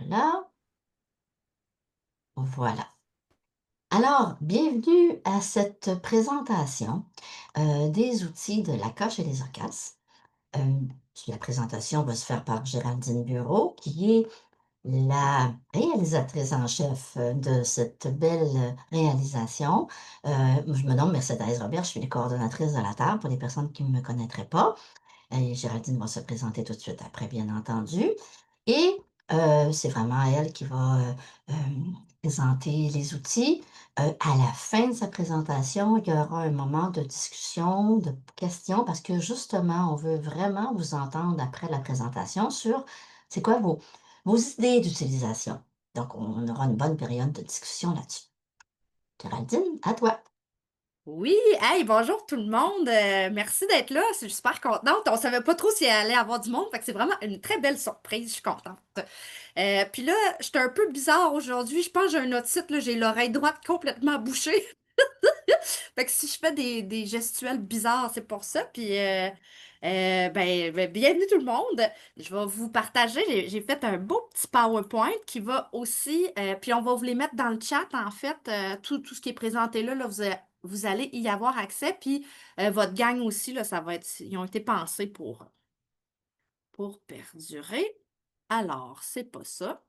Voilà, voilà. Alors, bienvenue à cette présentation, des outils de la coche et les orcasses. La présentation va se faire par Géraldine Bureau, qui est la réalisatrice en chef, de cette belle, réalisation. Je me nomme Mercedes Robert, je suis la coordonnatrice de la table pour les personnes qui ne me connaîtraient pas. Et Géraldine va se présenter tout de suite après, bien entendu. Et c'est vraiment elle qui va, présenter les outils. À la fin de sa présentation, il y aura un moment de discussion, de questions, parce que justement, on veut vraiment vous entendre après la présentation sur c'est quoi vos idées d'utilisation. Donc, on aura une bonne période de discussion là-dessus. Géraldine, à toi. Oui, hey, bonjour tout le monde. Merci d'être là. Je suis super contente. On savait pas trop s'il allait y avoir du monde, fait que c'est vraiment une très belle surprise. Je suis contente. Puis là, j'étais un peu bizarre aujourd'hui. Je pense que j'ai un autre site, là, j'ai l'oreille droite complètement bouchée. Fait que si je fais des gestuels bizarres, c'est pour ça. Puis, bienvenue tout le monde. Je vais vous partager. J'ai fait un beau petit PowerPoint qui va aussi. Puis, on va vous les mettre dans le chat, en fait. Tout ce qui est présenté là, vous allez y avoir accès. Puis, votre gang aussi, là, ça va être. Ils ont été pensés pour perdurer. Alors, c'est pas ça.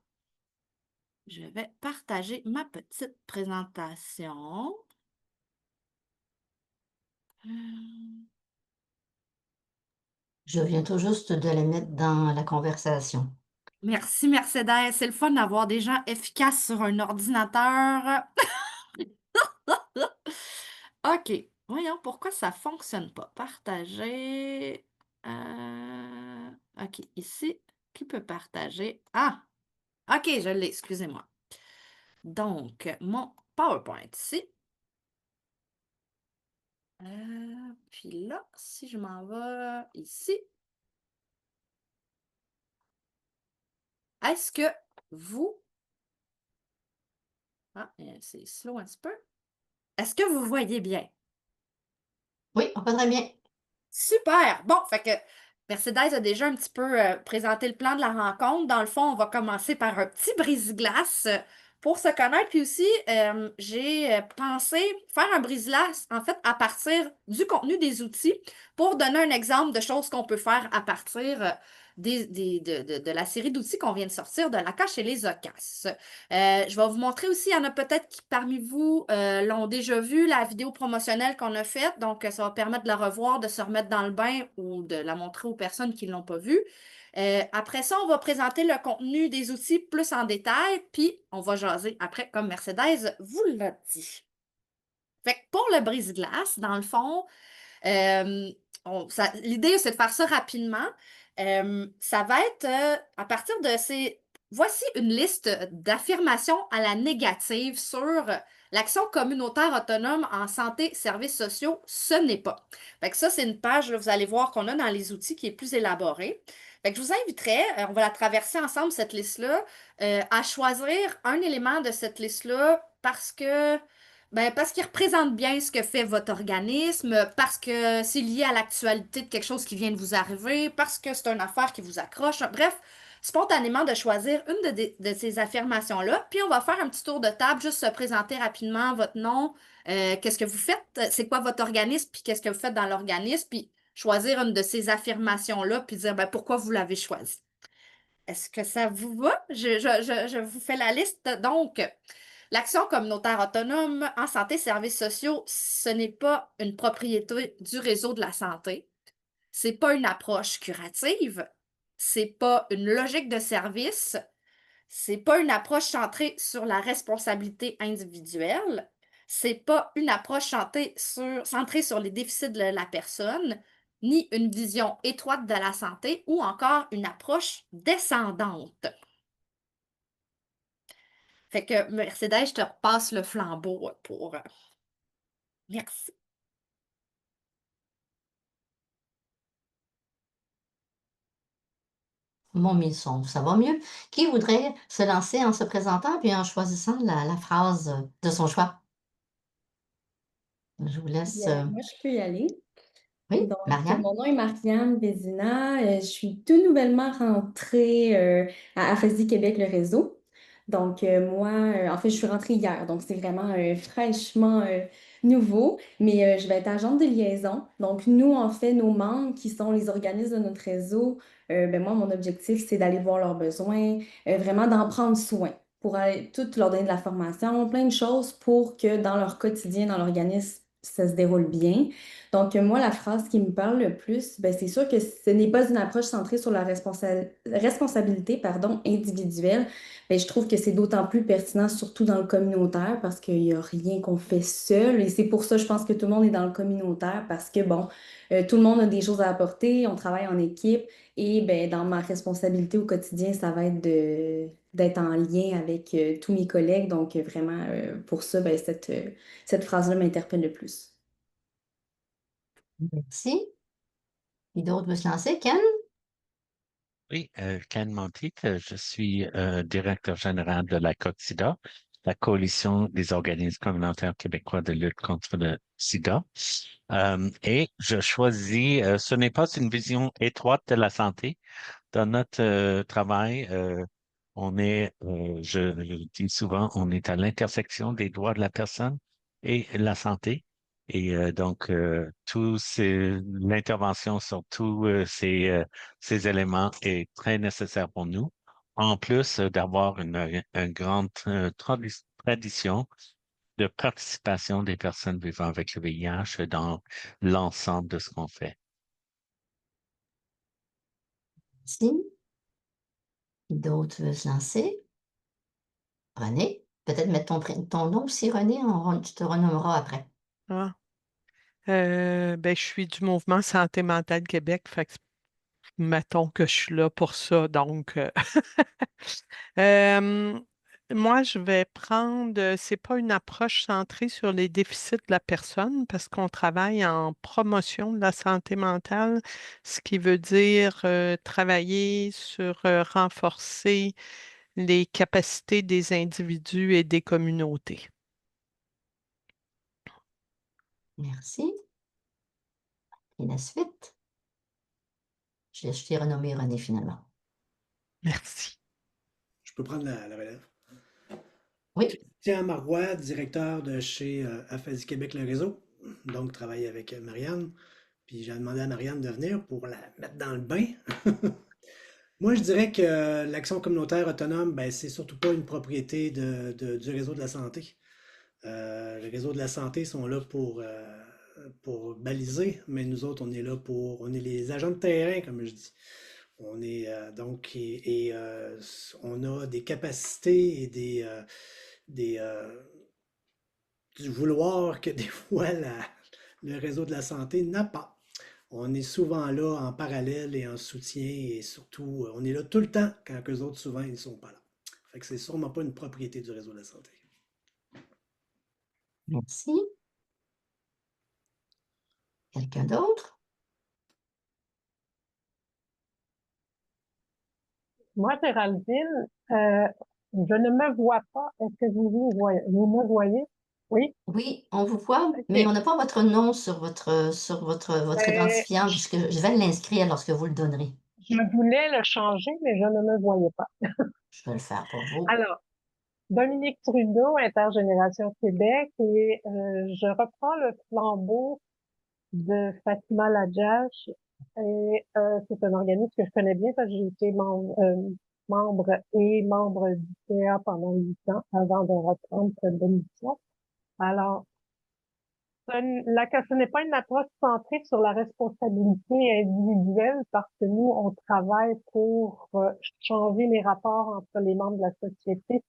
Je vais partager ma petite présentation. Euh, Je viens tout juste de les mettre dans la conversation. Merci Mercedes, c'est le fun d'avoir des gens efficaces sur un ordinateur. OK. Voyons pourquoi ça fonctionne pas. Partager. OK, ici, qui peut partager? Ah, OK, je l'ai, excusez-moi. Donc, mon PowerPoint ici. Puis là, si je m'en vais ici, est-ce que vous... Ah, c'est slow un petit peu. Est-ce que vous voyez bien? Oui, on peut très bien. Super! Bon, fait que Mercedes a déjà un petit peu présenté le plan de la rencontre. Dans le fond, on va commencer par un petit brise-glace pour se connaître. Puis aussi, j'ai pensé faire un brise-glace, en fait, à partir du contenu des outils pour donner un exemple de choses qu'on peut faire à partir de la série d'outils qu'on vient de sortir de la coche et les ocasses. Je vais vous montrer aussi, il y en a peut-être qui parmi vous l'ont déjà vu, la vidéo promotionnelle qu'on a faite. Donc, ça va permettre de la revoir, de se remettre dans le bain ou de la montrer aux personnes qui ne l'ont pas vue. Après ça, on va présenter le contenu des outils plus en détail, puis on va jaser après, comme Mercedes vous l'a dit. Fait que pour le brise-glace, dans le fond, euh, l'idée, c'est de faire ça rapidement. Ça va être à partir de ces... Voici une liste d'affirmations à la négative sur l'action communautaire autonome en santé, services sociaux, ce n'est pas. Fait que ça, c'est une page, là, vous allez voir qu'on a dans les outils qui est plus élaborée. Fait que je vous inviterais, on va la traverser ensemble, cette liste-là, à choisir un élément de cette liste-là parce qu'il représente bien ce que fait votre organisme, parce que c'est lié à l'actualité de quelque chose qui vient de vous arriver, parce que c'est une affaire qui vous accroche. Bref, spontanément de choisir une de ces affirmations-là. Puis on va faire un petit tour de table, juste se présenter rapidement votre nom, qu'est-ce que vous faites, c'est quoi votre organisme, puis qu'est-ce que vous faites dans l'organisme, puis choisir une de ces affirmations-là, puis dire ben, pourquoi vous l'avez choisie. Est-ce que ça vous va? Je vous fais la liste. Donc, l'action communautaire autonome en santé et services sociaux, ce n'est pas une propriété du réseau de la santé. C'est pas une approche curative. C'est pas une logique de service. C'est pas une approche centrée sur la responsabilité individuelle. C'est pas une approche centrée sur les déficits de la personne, ni une vision étroite de la santé ou encore une approche descendante. Fait que Mercedes, je te repasse le flambeau pour... Merci. Mon son, ça va mieux? Qui voudrait se lancer en se présentant puis en choisissant la phrase, de son choix? Je vous laisse, Moi, je peux y aller. Oui, Donc, Marianne? mon nom est Marianne Vézina. Je suis tout nouvellement rentrée à AFSI Québec, le réseau. Donc, moi, en fait, je suis rentrée hier. Donc, c'est vraiment fraîchement nouveau. Mais je vais être agente de liaison. Donc, nous, en fait, nos membres qui sont les organismes de notre réseau, ben, moi, mon objectif, c'est d'aller voir leurs besoins, vraiment d'en prendre soin pour aller tout leur donner de la formation, plein de choses pour que dans leur quotidien, dans l'organisme, ça se déroule bien. Donc, moi, la phrase qui me parle le plus, ben, c'est sûr que ce n'est pas une approche centrée sur la responsabilité, pardon, individuelle. Ben, je trouve que c'est d'autant plus pertinent, surtout dans le communautaire, parce qu'il n'y a rien qu'on fait seul. Et c'est pour ça, je pense que tout le monde est dans le communautaire, parce que, bon, tout le monde a des choses à apporter, on travaille en équipe. Et ben, dans ma responsabilité au quotidien, ça va être d'être en lien avec tous mes collègues. Donc, vraiment, pour ça, ben, cette phrase-là m'interpelle le plus. Merci. Qui d'autre veut se lancer? Ken? Oui, Ken Montit, je suis directeur général de la COC-SIDA, la Coalition des organismes communautaires québécois de lutte contre le sida. Et je choisis, ce n'est pas une vision étroite de la santé. Dans notre travail, je dis souvent, on est à l'intersection des droits de la personne et la santé. Et donc, l'intervention sur tous ces éléments est très nécessaire pour nous. En plus d'avoir une grande tradition de participation des personnes vivant avec le VIH dans l'ensemble de ce qu'on fait. Merci. Qui d'autre veut se lancer? René? Peut-être mettre ton nom aussi, René, tu te renommeras après. Ah. Ben, je suis du mouvement Santé mentale Québec, fait que mettons que je suis là pour ça. Donc, euh, moi, je vais prendre, c'est pas une approche centrée sur les déficits de la personne parce qu'on travaille en promotion de la santé mentale, ce qui veut dire travailler sur renforcer les capacités des individus et des communautés. Merci. Et la suite? Je t'ai renommé René finalement. Merci. Je peux prendre la relève. Oui. Christian Marois, directeur de chez AFASI Québec Le Réseau. Donc, travaille avec Marianne. Puis j'ai demandé à Marianne de venir pour la mettre dans le bain. Moi, je dirais que l'action communautaire autonome, ben, c'est surtout pas une propriété du réseau de la santé. Le réseau de la santé sont là pour baliser, mais nous autres, on est les agents de terrain, comme je dis. On est donc, on a des capacités et des, du vouloir que des fois le réseau de la santé n'a pas. On est souvent là en parallèle et en soutien et surtout, on est là tout le temps quand eux autres, souvent, ils ne sont pas là. Fait que c'est sûrement pas une propriété du réseau de la santé. Merci. Quelqu'un d'autre? Moi, Géraldine, je ne me vois pas. Est-ce que vous me voyez? Oui? Oui, on vous voit, mais OK. on n'a pas votre nom sur votre Ben, identifiant puisque je vais l'inscrire lorsque vous le donnerez. je voulais le changer, mais je ne me voyais pas. Je vais le faire pour vous. Alors, Dominique Trudeau, Intergénération Québec, et je reprends le flambeau de Fatima Ladjache. Et c'est un organisme que je connais bien parce que j'ai été membre du CA pendant 8 ans avant de reprendre cette mission. Alors, ce n'est pas une approche centrée sur la responsabilité individuelle parce que nous, on travaille pour changer les rapports entre les membres de la société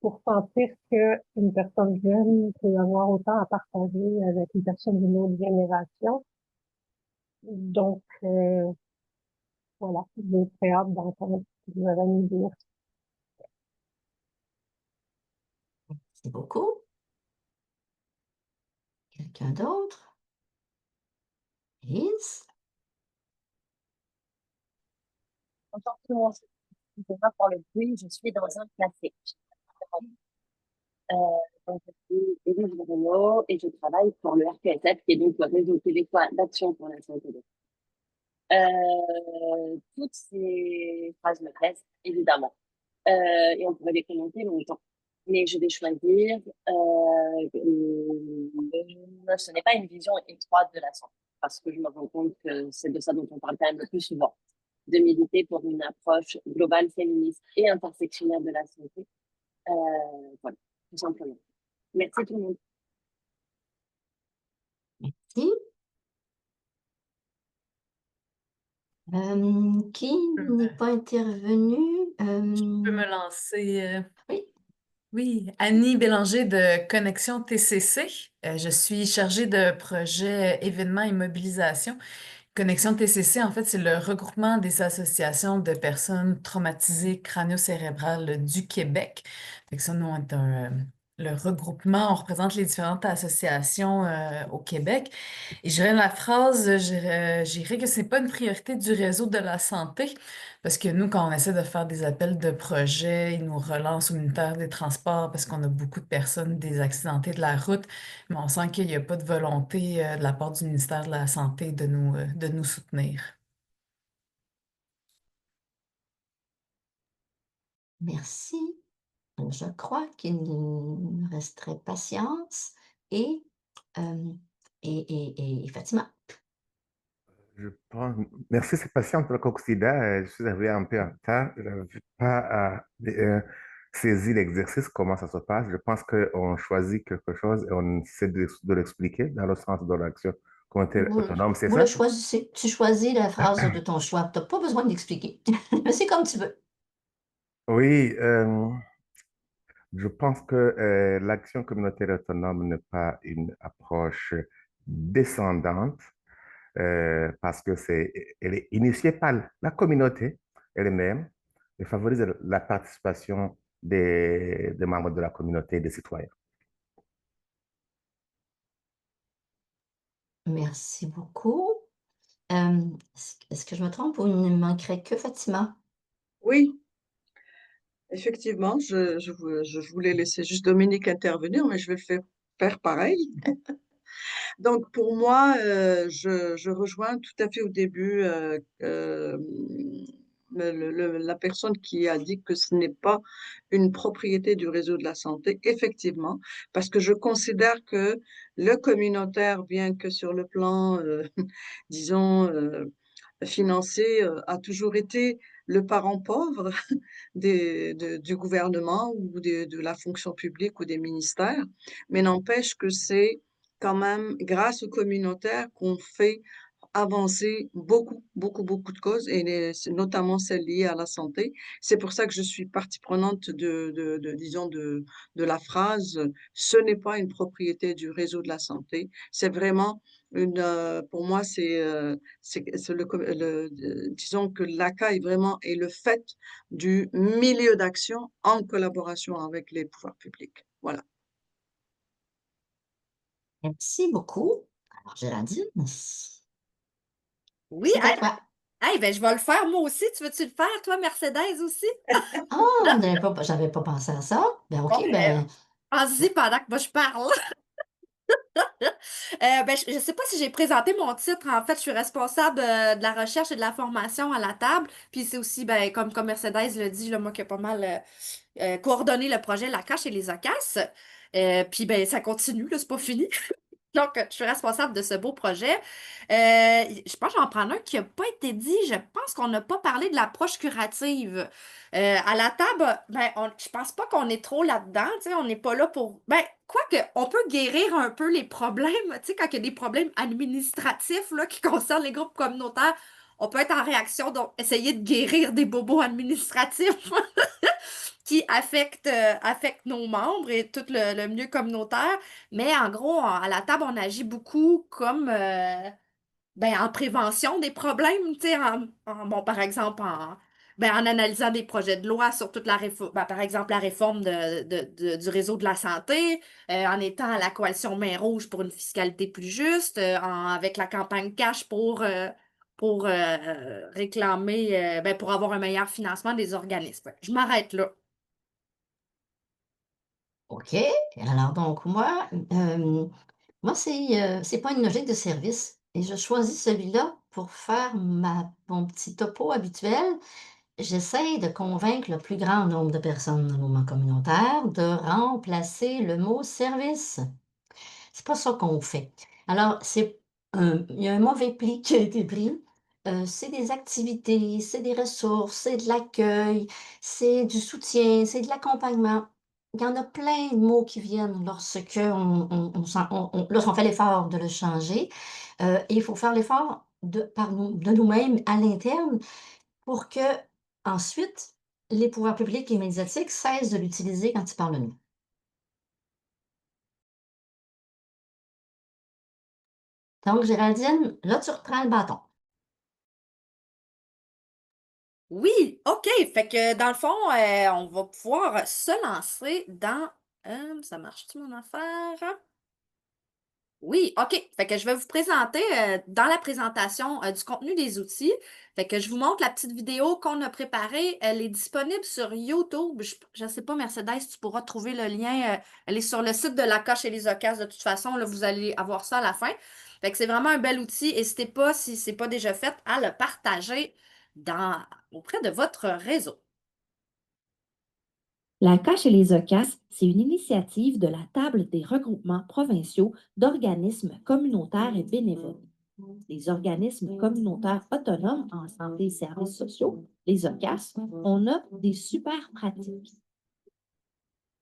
pour sentir qu'une personne jeune peut avoir autant à partager avec une personne d'une autre génération. Donc, voilà, j'ai très hâte d'entendre ce que vous allez nous dire. C'est beaucoup. Quelqu'un d'autre? Lise? Bonjour tout le monde. Excusez-moi pour le bruit, je suis dans un café. Euh, Donc, je suis Élise Bruno et je travaille pour le RPSF, qui est donc le Réseau québécois d'action pour la santé. Toutes ces phrases me plaisent, évidemment. Et on pourrait les commenter longtemps. Mais je vais choisir, ce n'est pas une vision étroite de la santé, parce que je me rends compte que c'est de ça dont on parle quand même le plus souvent, de militer pour une approche globale, féministe et intersectionnelle de la santé. Voilà, tout simplement. Merci tout le monde. Merci. Qui n'est pas intervenu? Je peux me lancer. Oui. Oui, Annie Bélanger de Connexion TCC. Je suis chargée de projet événements et mobilisation. Connexion TCC, en fait, c'est le regroupement des associations de personnes traumatisées crânio-cérébrales du Québec. Fait que ça, nous, on est le regroupement, on représente les différentes associations au Québec. Et je dirais la phrase, je dirais que c'est pas une priorité du réseau de la santé, parce que nous, quand on essaie de faire des appels de projets, ils nous relancent au ministère des Transports parce qu'on a beaucoup de personnes des accidentés de la route, mais on sent qu'il n'y a pas de volonté de la part du ministère de la Santé de nous soutenir. Merci. Je crois qu'il nous resterait patience et, euh, et Fatima. Je pense, merci, c'est patient pour le Coxida. Je suis arrivé un peu en retard. Je n'avais pas saisi l'exercice, comment ça se passe. Je pense qu'on choisit quelque chose et on essaie de l'expliquer dans le sens de l'action communautaire Vous, autonome, c'est vous le ça? choisissez. Tu choisis la phrase de ton choix. Tu n'as pas besoin d'expliquer. Mais c'est comme tu veux. Oui, je pense que l'action communautaire autonome n'est pas une approche descendante parce que elle est initiée par la communauté elle-même et favorise la participation des membres de la communauté et des citoyens. Merci beaucoup. Est-ce que je me trompe ou il ne manquerait que Fatima? Oui, effectivement, je voulais laisser juste Dominique intervenir, mais je vais faire pareil. Donc, pour moi, je rejoins tout à fait au début la personne qui a dit que ce n'est pas une propriété du réseau de la santé, effectivement, parce que je considère que le communautaire, bien que sur le plan, disons, financier, a toujours été le parent pauvre du gouvernement ou de la fonction publique ou des ministères, mais n'empêche que c'est quand même grâce aux communautaires qu'on fait avancer beaucoup, beaucoup, beaucoup de causes, et notamment celles liées à la santé. C'est pour ça que je suis partie prenante disons, de la phrase «Ce n'est pas une propriété du réseau de la santé». C'est vraiment pour moi, c'est disons que l'ACA est vraiment est le fait du milieu d'action en collaboration avec les pouvoirs publics. Voilà. Merci beaucoup. Alors, Géraldine, Oui, c'est à toi. ben, je vais le faire moi aussi. Tu veux-tu le faire, toi, Mercedes aussi? Ah, j'avais pas pensé à ça. Ben, OK, Bon, ben, vas-y pendant que moi je parle. Ben, je ne sais pas si j'ai présenté mon titre. En fait, je suis responsable de la recherche et de la formation à la table. Puis c'est aussi, ben, comme Mercedes le dit, là, moi qui ai pas mal coordonné le projet La Cache et les Acasses. Puis ben, ça continue, là, c'est pas fini. Donc, je suis responsable de ce beau projet. Je pense que j'en prends un qui n'a pas été dit. Je pense qu'on n'a pas parlé de l'approche curative. À la table, ben, je pense pas qu'on est trop là-dedans. Tu sais, on n'est pas là pour. Ben, quoique, on peut guérir un peu les problèmes. Tu sais, quand il y a des problèmes administratifs là, qui concernent les groupes communautaires, on peut être en réaction, donc essayer de guérir des bobos administratifs qui affectent nos membres et tout le milieu communautaire. Mais en gros, à la table, on agit beaucoup comme ben, en prévention des problèmes, tu sais, bon, par exemple, en analysant des projets de loi sur toute la réforme, par exemple, la réforme du réseau de la santé, en étant à la coalition Main Rouge pour une fiscalité plus juste, avec la campagne Cash pour réclamer, ben, pour avoir un meilleur financement des organismes. Je m'arrête là. OK. Alors donc moi c'est pas une logique de service et je choisis celui-là pour faire mon petit topo habituel. J'essaie de convaincre le plus grand nombre de personnes dans le mouvement communautaire de remplacer le mot service. C'est pas ça qu'on fait. Alors, il y a un mauvais pli qui a été pris. C'est des activités, c'est des ressources, c'est de l'accueil, c'est du soutien, c'est de l'accompagnement. Il y en a plein de mots qui viennent lorsque lorsqu'on fait l'effort de le changer. Et il faut faire l'effort de nous-mêmes à l'interne pour que ensuite les pouvoirs publics et médiatiques cessent de l'utiliser quand ils parlent de nous. Donc, Géraldine, là, tu reprends le bâton. Oui, OK. Fait que dans le fond, on va pouvoir se lancer dans. Ça marche-tu mon affaire? Oui, OK. Fait que je vais vous présenter dans la présentation du contenu des outils. Fait que je vous montre la petite vidéo qu'on a préparée. Elle est disponible sur YouTube. Je ne sais pas, Mercedes, tu pourras trouver le lien. Elle est sur le site de la Coche et les Occasions. De toute façon, là, vous allez avoir ça à la fin. Fait que c'est vraiment un bel outil. N'hésitez pas, si ce n'est pas déjà fait, à le partager auprès de votre réseau. La Cache et les OCAS, c'est une initiative de la Table des regroupements provinciaux d'organismes communautaires et bénévoles. Les organismes communautaires autonomes en santé et services sociaux, les OCAS, on a des super pratiques.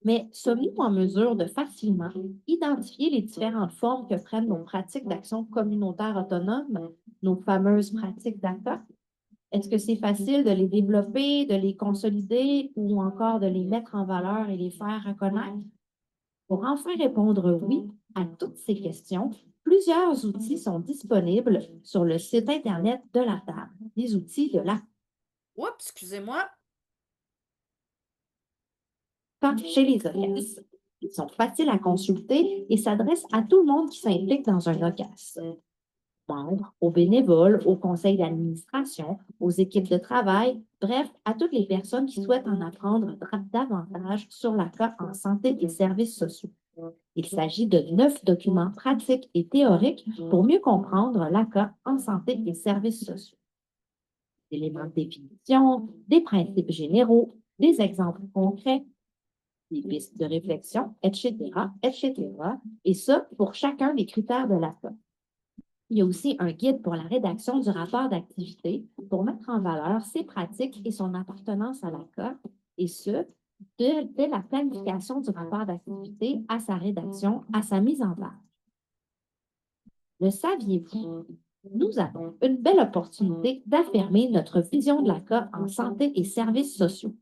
Mais sommes-nous en mesure de facilement identifier les différentes formes que prennent nos pratiques d'action communautaire autonome, nos fameuses pratiques d'ACA? Est-ce que c'est facile de les développer, de les consolider ou encore de les mettre en valeur et les faire reconnaître? Pour enfin répondre oui à toutes ces questions, plusieurs outils sont disponibles sur le site Internet de la table, les outils de la Oups, excusez-moi. CA chez les OCAS. Ils sont faciles à consulter et s'adressent à tout le monde qui s'implique dans un OCAS. Membres, aux bénévoles, au conseil d'administration, aux équipes de travail, bref, à toutes les personnes qui souhaitent en apprendre davantage sur l'ACA en santé et services sociaux. Il s'agit de 9 documents pratiques et théoriques pour mieux comprendre l'ACA en santé et services sociaux. Des éléments de définition, des principes généraux, des exemples concrets, des pistes de réflexion, etc., etc., et ça pour chacun des critères de l'ACA. Il y a aussi un guide pour la rédaction du rapport d'activité pour mettre en valeur ses pratiques et son appartenance à l'ACA, et ce, dès la planification du rapport d'activité à sa rédaction, à sa mise en page. Le saviez-vous? Nous avons une belle opportunité d'affirmer notre vision de l'ACA en santé et services sociaux.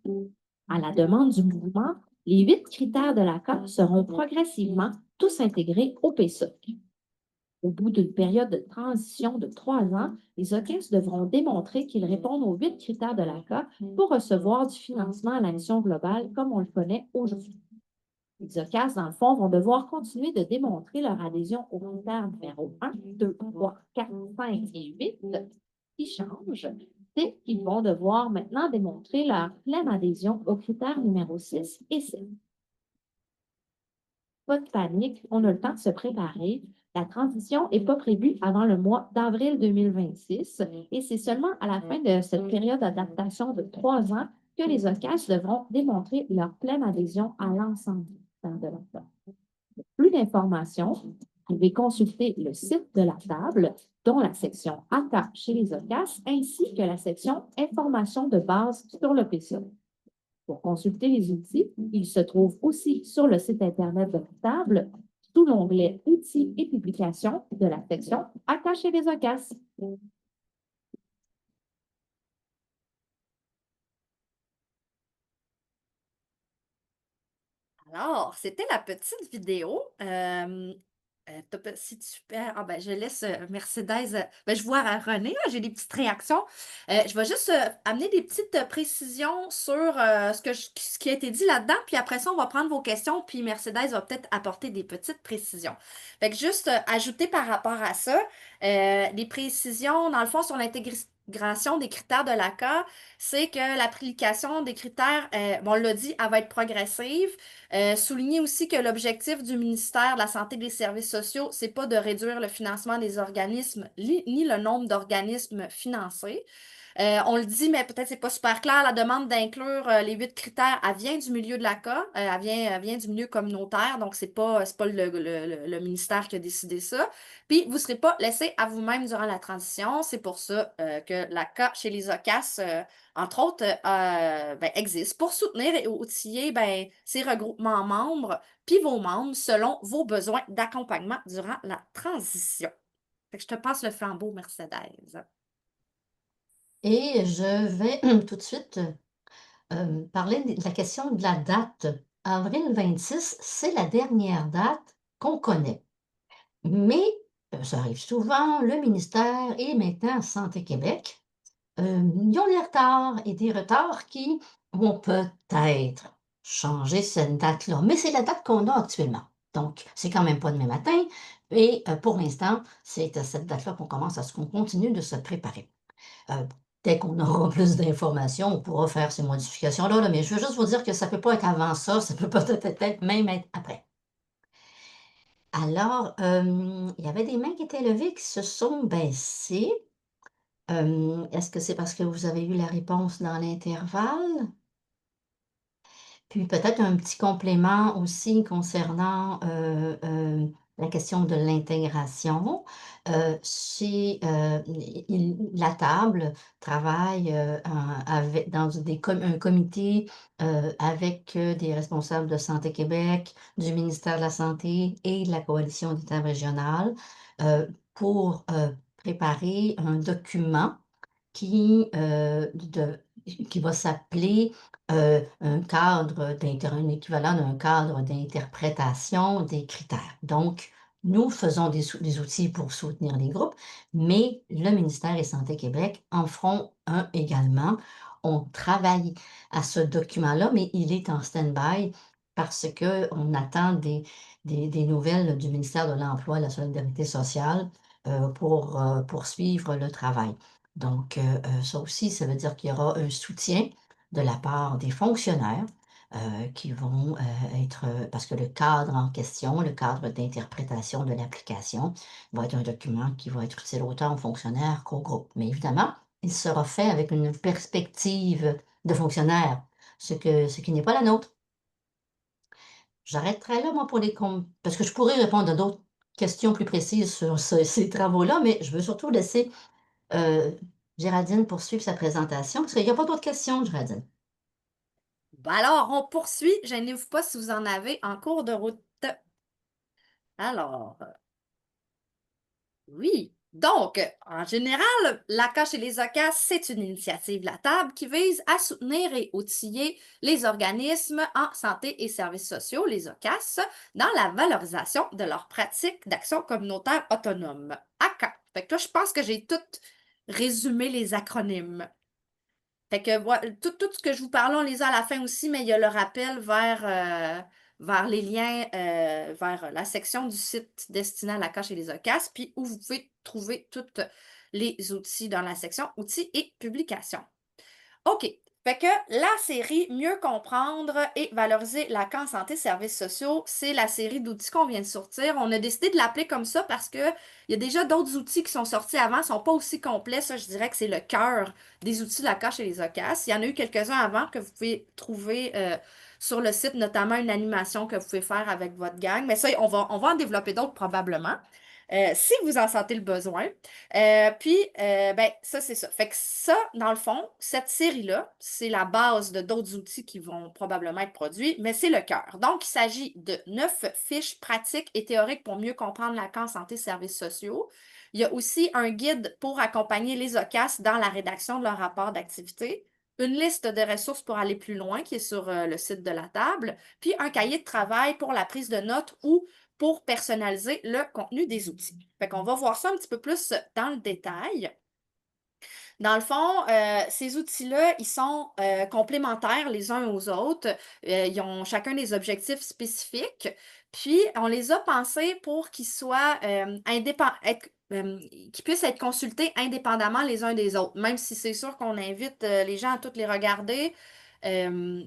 À la demande du mouvement, les 8 critères de l'ACA seront progressivement tous intégrés au PSOC. Au bout d'une période de transition de 3 ans, les OCAS devront démontrer qu'ils répondent aux 8 critères de l'ACA pour recevoir du financement à la mission globale comme on le connaît aujourd'hui. Les OCAS, dans le fond, vont devoir continuer de démontrer leur adhésion aux critères numéro 1, 2, 3, 4, 5 et 8 qui changent. C'est qu'ils vont devoir maintenant démontrer leur pleine adhésion aux critères numéro 6 et 7. Pas de panique, on a le temps de se préparer. La transition n'est pas prévue avant le mois d'avril 2026 et c'est seulement à la fin de cette période d'adaptation de 3 ans que les OCAS devront démontrer leur pleine adhésion à l'ensemble de l'ACA. Pour plus d'informations, vous pouvez consulter le site de la table, dont la section ACA chez les OCAS, ainsi que la section Informations de base sur le PCA. Pour consulter les outils, ils se trouvent aussi sur le site Internet de la table, sous l'onglet Outils et publications de la section ACA chez les OCAS. Alors, c'était la petite vidéo. Si tu perds, ben, je laisse Mercedes. Ben, je vois René, là, j'ai des petites réactions. Je vais juste amener des petites précisions sur ce qui a été dit là-dedans. Puis après ça, on va prendre vos questions. Puis Mercedes va peut-être apporter des petites précisions. Fait que juste ajouter par rapport à ça, des précisions, dans le fond, sur promulgation des critères de l'ACA, c'est que l'application des critères, bon, on l'a dit, elle va être progressive. Souligner aussi que l'objectif du ministère de la Santé et des Services sociaux, c'est pas de réduire le financement des organismes ni le nombre d'organismes financés. On le dit, mais peut-être c'est pas super clair. La demande d'inclure les 8 critères, elle vient du milieu de l'ACA, elle vient du milieu communautaire, donc c'est pas le ministère qui a décidé ça. Puis vous ne serez pas laissé à vous-même durant la transition. C'est pour ça que l'ACA chez les OCAS, entre autres, existe pour soutenir et outiller ces regroupements membres, puis vos membres selon vos besoins d'accompagnement durant la transition. Fait que je te passe le flambeau, Mercedes. Et je vais tout de suite parler de la question de la date. Avril 26, c'est la dernière date qu'on connaît. Mais ça arrive souvent, le ministère et maintenant Santé Québec, ils ont des retards et des retards qui vont peut-être changer cette date-là. Mais c'est la date qu'on a actuellement. Donc, c'est quand même pas demain matin. Et pour l'instant, c'est à cette date-là qu'on continue de se préparer. Dès qu'on aura plus d'informations, on pourra faire ces modifications-là, là, mais je veux juste vous dire que ça ne peut pas être avant ça peut peut-être même être après. Alors, il y avait des mains qui étaient levées qui se sont baissées. Est-ce que c'est parce que vous avez eu la réponse dans l'intervalle? Puis peut-être un petit complément aussi concernant, la question de l'intégration. La table travaille, dans un comité, avec, des responsables de Santé Québec, du ministère de la Santé et de la Coalition des tables régionales, pour, préparer un document qui, qui va s'appeler un équivalent d'un cadre d'interprétation des critères. Donc, nous faisons des outils pour soutenir les groupes, mais le ministère et Santé Québec en feront un également. On travaille à ce document-là, mais il est en stand-by parce qu'on attend des nouvelles du ministère de l'Emploi et de la Solidarité sociale pour poursuivre le travail. Donc, ça aussi, ça veut dire qu'il y aura un soutien de la part des fonctionnaires qui vont être, parce que le cadre en question, le cadre d'interprétation de l'application, va être un document qui va être utile autant aux fonctionnaires qu'au groupe. Mais évidemment, il sera fait avec une perspective de fonctionnaire, ce qui n'est pas la nôtre. J'arrêterai là, moi, parce que je pourrais répondre à d'autres questions plus précises sur ces travaux-là, mais je veux surtout laisser Géraldine poursuivre sa présentation, parce qu'il n'y a pas d'autres questions, Géraldine. Alors, on poursuit. Gênez-vous pas si vous en avez en cours de route. Alors, oui. Donc, en général, l'ACA chez les OCAS, c'est une initiative de la table qui vise à soutenir et outiller les organismes en santé et services sociaux, les OCAS, dans la valorisation de leurs pratiques d'action communautaire autonome. ACA. Fait que là, je pense que j'ai tout résumé les acronymes. Fait que tout ce que je vous parle, on les a à la fin aussi, mais il y a le rappel vers les liens vers la section du site destiné à la CACH et les OCAS, puis où vous pouvez trouver tous les outils dans la section outils et publications. OK. Fait que la série Mieux comprendre et valoriser la en santé services sociaux, c'est la série d'outils qu'on vient de sortir. On a décidé de l'appeler comme ça parce que il y a déjà d'autres outils qui sont sortis avant, ne sont pas aussi complets. Ça, je dirais que c'est le cœur des outils de la CACH et les OCAS. Il y en a eu quelques-uns avant que vous pouvez trouver sur le site, notamment une animation que vous pouvez faire avec votre gang. Mais ça, on va en développer d'autres probablement. Si vous en sentez le besoin. Ça, c'est ça. Fait que ça, dans le fond, cette série-là, c'est la base de d'autres outils qui vont probablement être produits, mais c'est le cœur. Donc, il s'agit de 9 fiches pratiques et théoriques pour mieux comprendre la en santé services sociaux. Il y a aussi un guide pour accompagner les OCAS dans la rédaction de leur rapport d'activité, une liste de ressources pour aller plus loin qui est sur le site de la table, puis un cahier de travail pour la prise de notes ou pour personnaliser le contenu des outils. Fait qu'on va voir ça un petit peu plus dans le détail. Dans le fond, ces outils-là, ils sont complémentaires les uns aux autres. Ils ont chacun des objectifs spécifiques. Puis, on les a pensés pour qu'ils soient qui puissent être consultés indépendamment les uns des autres, même si c'est sûr qu'on invite les gens à toutes les regarder. euh,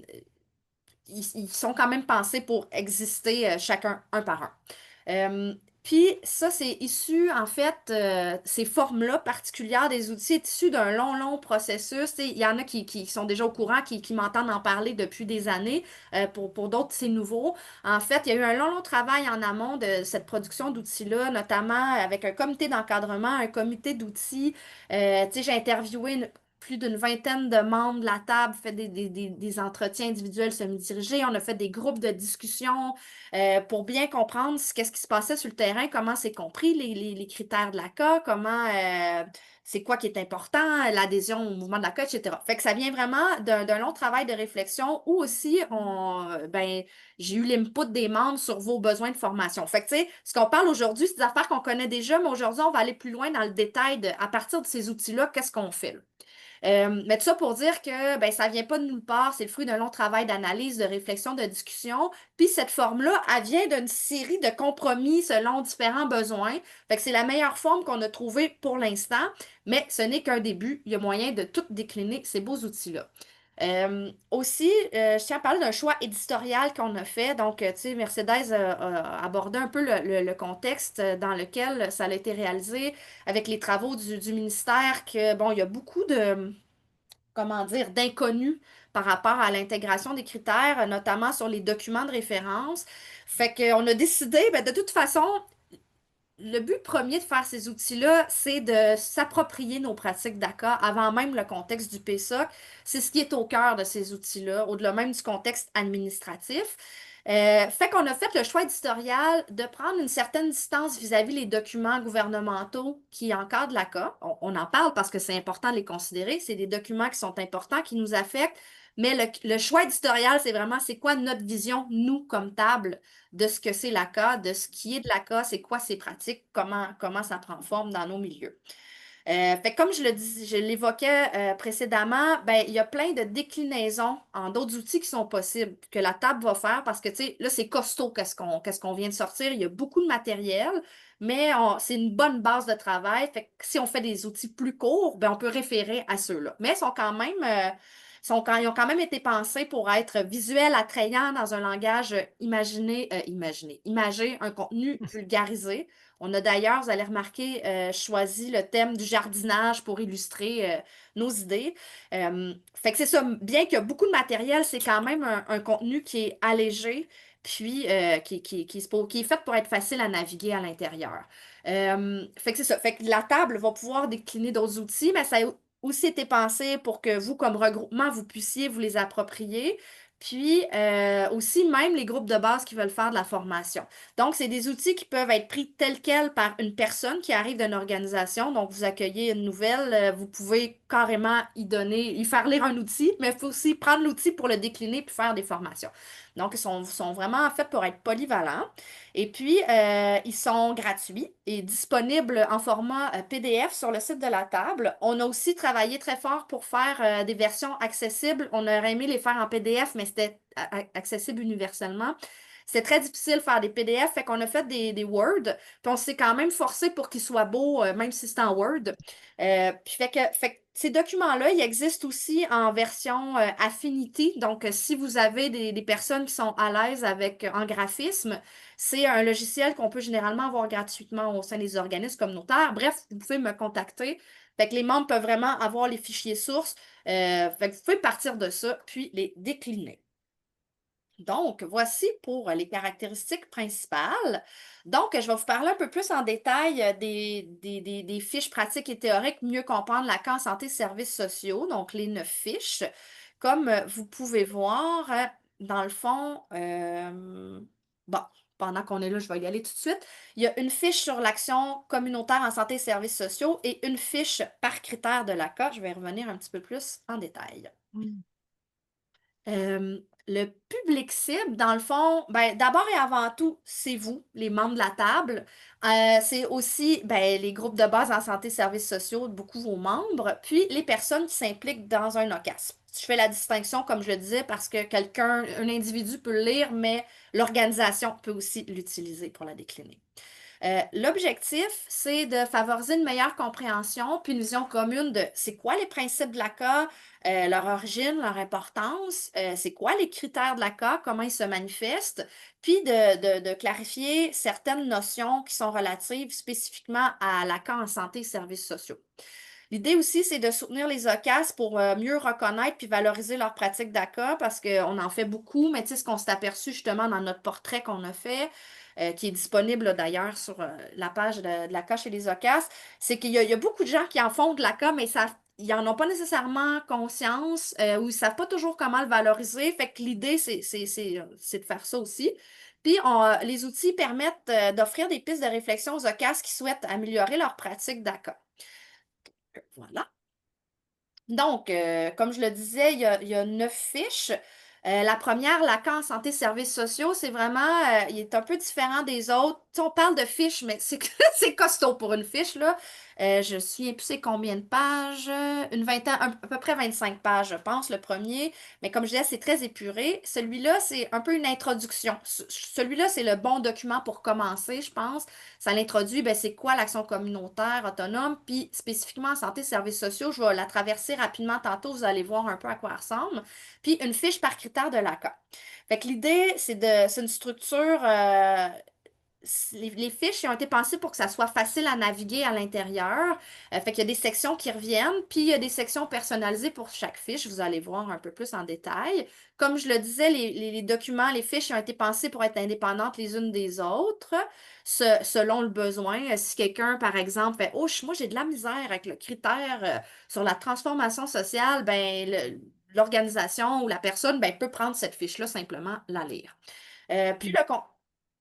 ils sont quand même pensés pour exister chacun un par un. Euh, Puis ça, c'est issu, en fait, ces formes-là particulières des outils est issu d'un long, long processus. Il y en a qui sont déjà au courant, qui m'entendent en parler depuis des années. Pour d'autres, c'est nouveau. En fait, il y a eu un long, long travail en amont de cette production d'outils-là, notamment avec un comité d'encadrement, un comité d'outils. J'ai interviewé plus d'une vingtaine de membres de la table, fait des entretiens individuels semi-dirigés. On a fait des groupes de discussion pour bien comprendre qu'est-ce qui se passait sur le terrain, comment c'est compris les critères de l'ACA, comment c'est quoi qui est important, l'adhésion au mouvement de l'ACA, etc. Fait que ça vient vraiment d'un long travail de réflexion où aussi j'ai eu l'input des membres sur vos besoins de formation. Fait que tu sais, ce qu'on parle aujourd'hui, c'est des affaires qu'on connaît déjà, mais aujourd'hui, on va aller plus loin dans le détail à partir de ces outils-là, qu'est-ce qu'on fait là? Mais tout ça pour dire que ben, ça vient pas de nulle part, c'est le fruit d'un long travail d'analyse, de réflexion, de discussion. Puis cette forme-là, elle vient d'une série de compromis selon différents besoins. Fait que c'est la meilleure forme qu'on a trouvée pour l'instant, mais ce n'est qu'un début. Il y a moyen de tout décliner ces beaux outils-là. Aussi, je tiens à parler d'un choix éditorial qu'on a fait. Donc, tu sais, Mercedes a abordé un peu le contexte dans lequel ça a été réalisé avec les travaux du ministère, que, bon, il y a beaucoup de, comment dire, d'inconnus par rapport à l'intégration des critères, notamment sur les documents de référence. Fait qu'on a décidé, ben, de toute façon, le but premier de faire ces outils-là, c'est de s'approprier nos pratiques d'ACA avant même le contexte du PSOC. C'est ce qui est au cœur de ces outils-là, au-delà même du contexte administratif. Fait qu'on a fait le choix éditorial de prendre une certaine distance vis-à-vis les documents gouvernementaux qui encadrent l'ACA. On en parle parce que c'est important de les considérer. C'est des documents qui sont importants, qui nous affectent. Mais le choix éditorial, c'est vraiment c'est quoi notre vision, nous, comme table, de ce que c'est l'ACA, de ce qui est de l'ACA, c'est quoi ses pratiques, comment ça prend forme dans nos milieux. Fait que comme je l'évoquais précédemment, ben, il y a plein de déclinaisons en d'autres outils qui sont possibles, que la table va faire parce que, tu sais, là, c'est costaud qu'est-ce qu'on vient de sortir. Il y a beaucoup de matériel, mais c'est une bonne base de travail. Fait que si on fait des outils plus courts, ben, on peut référer à ceux-là. Mais ils sont quand même, ils ont quand même été pensés pour être visuels, attrayants dans un langage imagé, un contenu vulgarisé. On a d'ailleurs, vous allez remarquer, choisi le thème du jardinage pour illustrer nos idées. Fait que c'est ça, bien qu'il y a beaucoup de matériel, c'est quand même un contenu qui est allégé, puis qui est fait pour être facile à naviguer à l'intérieur. Fait que c'est ça. Fait que la table va pouvoir décliner d'autres outils, mais ça a aussi été pensé pour que vous, comme regroupement, vous puissiez vous les approprier. Puis aussi, même les groupes de base qui veulent faire de la formation. Donc, c'est des outils qui peuvent être pris tels quels par une personne qui arrive d'une organisation. Donc, vous accueillez une nouvelle, vous pouvez carrément y faire lire un outil, mais il faut aussi prendre l'outil pour le décliner puis faire des formations. Donc, ils sont vraiment faits pour être polyvalents. Et puis, ils sont gratuits et disponibles en format PDF sur le site de la table. On a aussi travaillé très fort pour faire des versions accessibles. On aurait aimé les faire en PDF, mais c'était accessible universellement. C'est très difficile de faire des PDF, fait qu'on a fait des Word, puis on s'est quand même forcé pour qu'ils soient beaux, même si c'est en Word. Puis fait que ces documents-là, ils existent aussi en version Affinity. Donc, si vous avez des personnes qui sont à l'aise en graphisme, c'est un logiciel qu'on peut généralement avoir gratuitement au sein des organismes communautaires. Bref, vous pouvez me contacter. Fait que les membres peuvent vraiment avoir les fichiers sources. Fait que vous pouvez partir de ça, puis les décliner. Donc, voici pour les caractéristiques principales. Donc, je vais vous parler un peu plus en détail des fiches pratiques et théoriques, mieux comprendre la en santé et services sociaux, donc les 9 fiches. Comme vous pouvez voir, dans le fond, bon, pendant qu'on est là, je vais y aller tout de suite. Il y a une fiche sur l'action communautaire en santé et services sociaux et une fiche par critère de l'ACA. Je vais y revenir un petit peu plus en détail. Mm. Le public cible, dans le fond, ben, d'abord et avant tout, c'est vous, les membres de la table. C'est aussi ben, les groupes de base en santé et services sociaux, beaucoup vos membres, puis les personnes qui s'impliquent dans un OCAS. Je fais la distinction, comme je le disais, parce que un individu peut le lire, mais l'organisation peut aussi l'utiliser pour la décliner. L'objectif, c'est de favoriser une meilleure compréhension puis une vision commune de c'est quoi les principes de l'ACA, leur origine, leur importance, c'est quoi les critères de l'ACA, comment ils se manifestent, puis de clarifier certaines notions qui sont relatives spécifiquement à l'ACA en santé et services sociaux. L'idée aussi, c'est de soutenir les OCAS pour mieux reconnaître puis valoriser leurs pratiques d'ACA parce qu'on en fait beaucoup, mais tu sais, ce qu'on s'est aperçu justement dans notre portrait qu'on a fait, qui est disponible là, d'ailleurs sur la page de l'ACA chez les OCAS, c'est qu'il y a beaucoup de gens qui en font de l'ACA, mais ils n'en ont pas nécessairement conscience ou ils ne savent pas toujours comment le valoriser. Fait que l'idée, c'est de faire ça aussi. Puis, les outils permettent d'offrir des pistes de réflexion aux OCAS qui souhaitent améliorer leurs pratiques d'ACA. Voilà. Donc, comme je le disais, il y a 9 fiches. La première, Lacan en santé services sociaux, c'est vraiment, il est un peu différent des autres. Tu sais, on parle de fiches, mais c'est c'est costaud pour une fiche, là. Je me souviens plus c'est combien de pages, une vingtaine, à peu près 25 pages, je pense, le premier. Mais comme je disais, c'est très épuré. Celui-là, c'est un peu une introduction. Celui-là, c'est le bon document pour commencer, je pense. Ça l'introduit, ben, c'est quoi l'action communautaire autonome, puis spécifiquement en santé et services sociaux, je vais la traverser rapidement tantôt, vous allez voir un peu à quoi elle ressemble. Puis une fiche par critère de l'ACA. Fait que l'idée, c'est une structure, les fiches ont été pensées pour que ça soit facile à naviguer à l'intérieur. Fait qu'il y a des sections qui reviennent, puis il y a des sections personnalisées pour chaque fiche. Vous allez voir un peu plus en détail. Comme je le disais, les documents, les fiches ont été pensées pour être indépendantes les unes des autres, selon le besoin. Si quelqu'un, par exemple, fait « Oh, moi, j'ai de la misère avec le critère sur la transformation sociale », ben, l'organisation ou la personne ben, peut prendre cette fiche-là, simplement la lire. Puis le,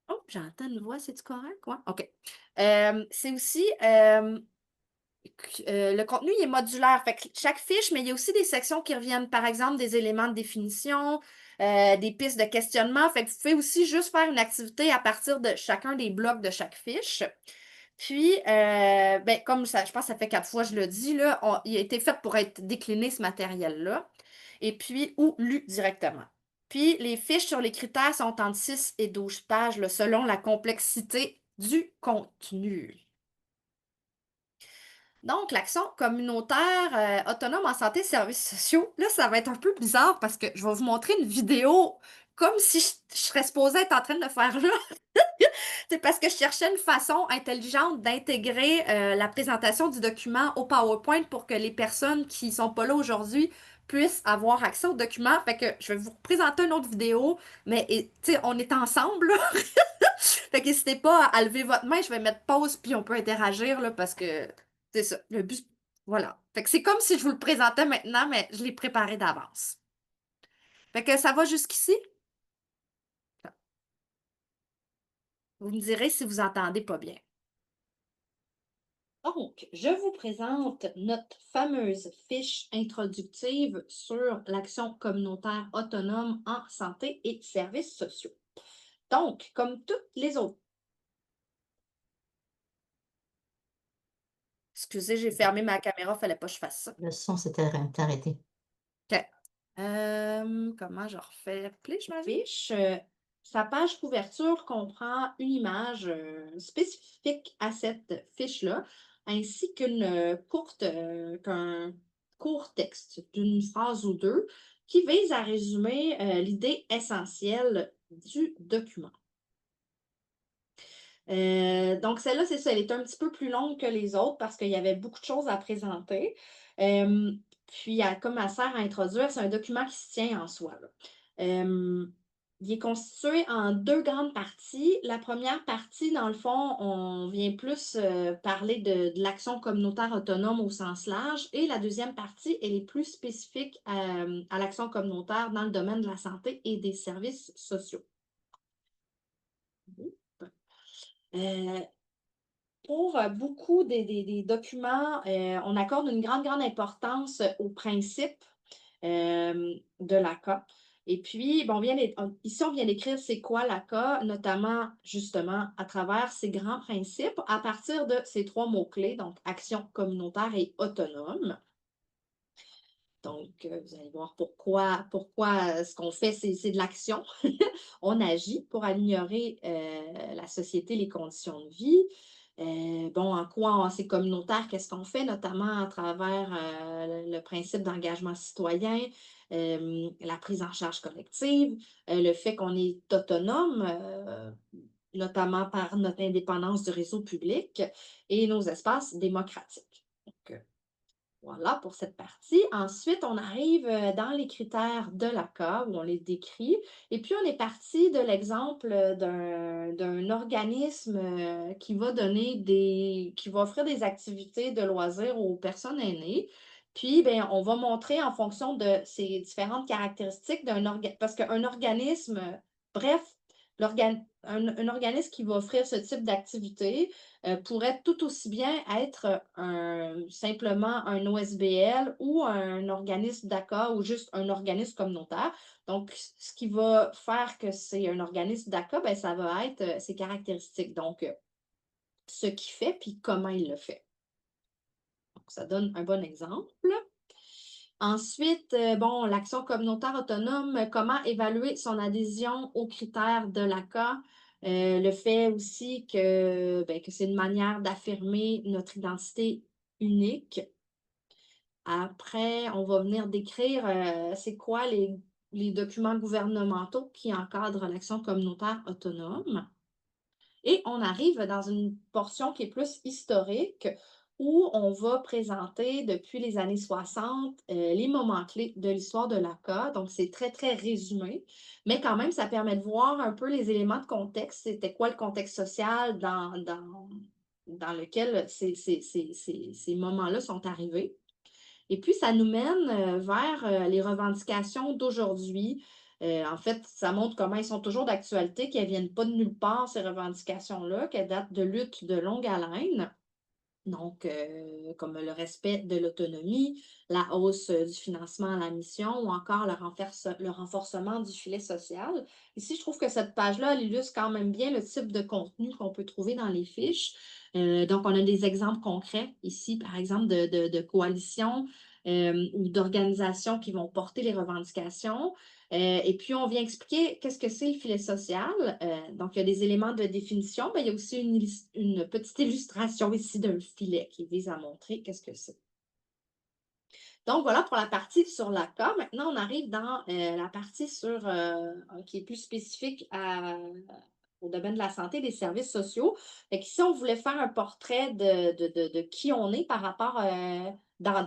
oh, j'entends une voix, c'est-tu correct? Ouais, OK. C'est aussi le contenu il est modulaire. Fait que chaque fiche, mais il y a aussi des sections qui reviennent, par exemple, des éléments de définition, des pistes de questionnement. Fait que vous pouvez aussi juste faire une activité à partir de chacun des blocs de chaque fiche. Puis, ben, comme ça, je pense que ça fait 4 fois que je le dis, là, il a été fait pour être décliné, ce matériel-là, et puis, ou lu directement. Puis, les fiches sur les critères sont entre 6 et 12 pages, là, selon la complexité du contenu. Donc, l'action communautaire autonome en santé et services sociaux, là, ça va être un peu bizarre parce que je vais vous montrer une vidéo comme si je serais supposée être en train de le faire là. C'est parce que je cherchais une façon intelligente d'intégrer la présentation du document au PowerPoint pour que les personnes qui sont pas là aujourd'hui puissent avoir accès au document. Fait que je vais vous présenter une autre vidéo, mais tu sais, on est ensemble, là. Fait que n'hésitez pas à lever votre main, je vais mettre pause puis on peut interagir là, parce que c'est ça. Le but, voilà. Fait que c'est comme si je vous le présentais maintenant, mais je l'ai préparé d'avance. Fait que ça va jusqu'ici? Vous me direz si vous entendez pas bien. Donc, je vous présente notre fameuse fiche introductive sur l'action communautaire autonome en santé et services sociaux. Donc, comme toutes les autres. Excusez, j'ai fermé ma caméra, fallait pas que je fasse ça. Le son s'était arrêté. OK. Comment je refais? Je m'affiche. Sa page couverture comprend une image spécifique à cette fiche-là, ainsi qu'un court texte d'une phrase ou deux qui vise à résumer l'idée essentielle du document. Donc, celle-là, c'est ça, elle est un petit peu plus longue que les autres parce qu'il y avait beaucoup de choses à présenter. Puis, comme elle sert à introduire, c'est un document qui se tient en soi, là. Il est constitué en 2 grandes parties. La première partie, dans le fond, on vient plus parler de l'action communautaire autonome au sens large. Et la deuxième partie, elle est plus spécifique à l'action communautaire dans le domaine de la santé et des services sociaux. Pour beaucoup des documents, on accorde une grande importance aux principes de l'ACA. Et puis, bon, ici, on vient d'écrire c'est quoi l'ACA, notamment justement à travers ces grands principes, à partir de ces 3 mots-clés, donc action communautaire et autonome. Donc, vous allez voir pourquoi ce qu'on fait, c'est de l'action. On agit pour améliorer la société, les conditions de vie. Bon, en quoi c'est communautaire, qu'est-ce qu'on fait, notamment à travers le principe d'engagement citoyen, la prise en charge collective, le fait qu'on est autonome, notamment par notre indépendance du réseau public et nos espaces démocratiques. Donc, voilà pour cette partie. Ensuite, on arrive dans les critères de l'ACA où on les décrit. Et puis, on est parti de l'exemple d'un organisme qui va qui va offrir des activités de loisirs aux personnes aînées. Puis, ben, on va montrer en fonction de ces différentes caractéristiques d'un organisme, parce qu'un organisme, bref, un organisme qui va offrir ce type d'activité pourrait tout aussi bien être simplement un OSBL ou un organisme d'ACA ou juste un organisme communautaire. Donc, ce qui va faire que c'est un organisme d'ACA, ben, ça va être ses caractéristiques. Donc, ce qu'il fait puis comment il le fait. Donc, ça donne un bon exemple. Ensuite, bon, l'action communautaire autonome, comment évaluer son adhésion aux critères de l'ACA? Le fait aussi que c'est une manière d'affirmer notre identité unique. Après, on va venir décrire c'est quoi les documents gouvernementaux qui encadrent l'action communautaire autonome. Et on arrive dans une portion qui est plus historique où on va présenter depuis les années 60 les moments clés de l'histoire de l'ACA. Donc, c'est très, très résumé, mais quand même, ça permet de voir un peu les éléments de contexte. C'était quoi le contexte social dans lequel ces moments-là sont arrivés. Et puis, ça nous mène vers les revendications d'aujourd'hui. En fait, ça montre comment elles sont toujours d'actualité, qu'elles ne viennent pas de nulle part, ces revendications-là, qu'elles datent de luttes de longue haleine. Donc, comme le respect de l'autonomie, la hausse du financement à la mission ou encore le renforcement du filet social. Ici, je trouve que cette page-là, elle illustre quand même bien le type de contenu qu'on peut trouver dans les fiches. Donc, on a des exemples concrets ici, par exemple, de coalitions ou d'organisations qui vont porter les revendications. Et puis, on vient expliquer qu'est-ce que c'est le filet social. Donc, il y a des éléments de définition, mais il y a aussi une petite illustration ici d'un filet qui vise à montrer qu'est-ce que c'est. Donc, voilà pour la partie sur l'ACA. Maintenant, on arrive dans la partie qui est plus spécifique au domaine de la santé et des services sociaux. Fait qu'ici, on voulait faire un portrait de qui on est par rapport dans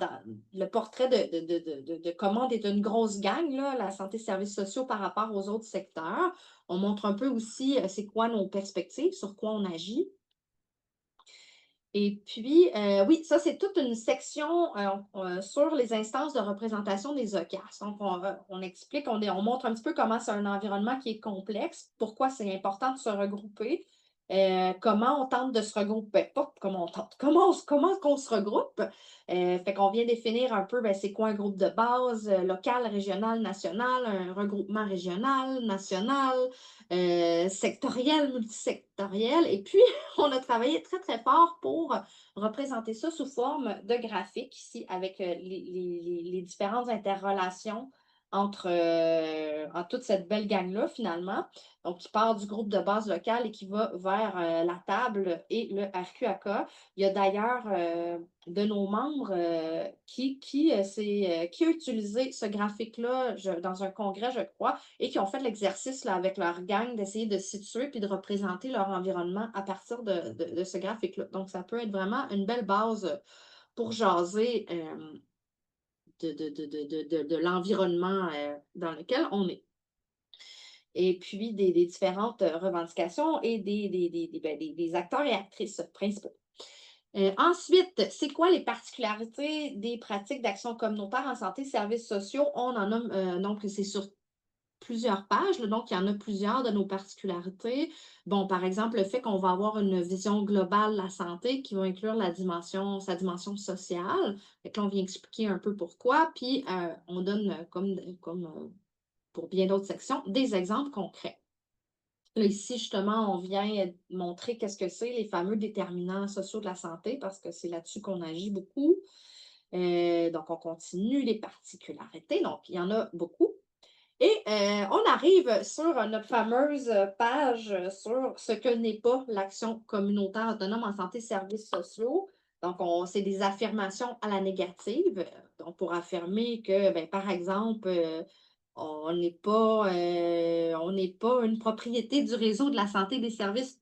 le portrait de comment on est une grosse gang, là, la santé et services sociaux par rapport aux autres secteurs. On montre un peu aussi c'est quoi nos perspectives, sur quoi on agit. Et puis, oui, ça, c'est toute une section sur les instances de représentation des OCAS. Donc, on explique, on montre un petit peu comment c'est un environnement qui est complexe, pourquoi c'est important de se regrouper, comment on tente de se regrouper, pas comment on tente, comment qu'on se regroupe. Fait qu'on vient définir un peu, c'est quoi un groupe de base, local, régional, national, un regroupement régional, national, sectoriel, multisectoriel. Et puis, on a travaillé très, très fort pour représenter ça sous forme de graphique ici avec les différentes interrelations entre toute cette belle gang-là, finalement. Donc, qui part du groupe de base local et qui va vers la table et le RQAK. Il y a d'ailleurs de nos membres qui a utilisé ce graphique-là dans un congrès, je crois, et qui ont fait l'exercice avec leur gang d'essayer de situer puis de représenter leur environnement à partir de ce graphique-là. Donc, ça peut être vraiment une belle base pour jaser de l'environnement dans lequel on est. Et puis des différentes revendications et des acteurs et actrices principaux. Ensuite, c'est quoi les particularités des pratiques d'action communautaire en santé et services sociaux? On en a, donc c'est sur plusieurs pages, là, donc il y en a plusieurs de nos particularités. Bon, par exemple, le fait qu'on va avoir une vision globale de la santé qui va inclure sa dimension sociale. Fait que là, on vient expliquer un peu pourquoi, puis on donne, comme pour bien d'autres sections, des exemples concrets. Là, ici, justement, on vient montrer qu'est-ce que c'est les fameux déterminants sociaux de la santé, parce que c'est là-dessus qu'on agit beaucoup. Donc, on continue les particularités. Donc, il y en a beaucoup. Et on arrive sur notre fameuse page sur ce que n'est pas l'action communautaire autonome en santé et services sociaux. Donc, c'est des affirmations à la négative. Donc, pour affirmer que, ben, par exemple, on n'est pas une propriété du réseau de la santé et des services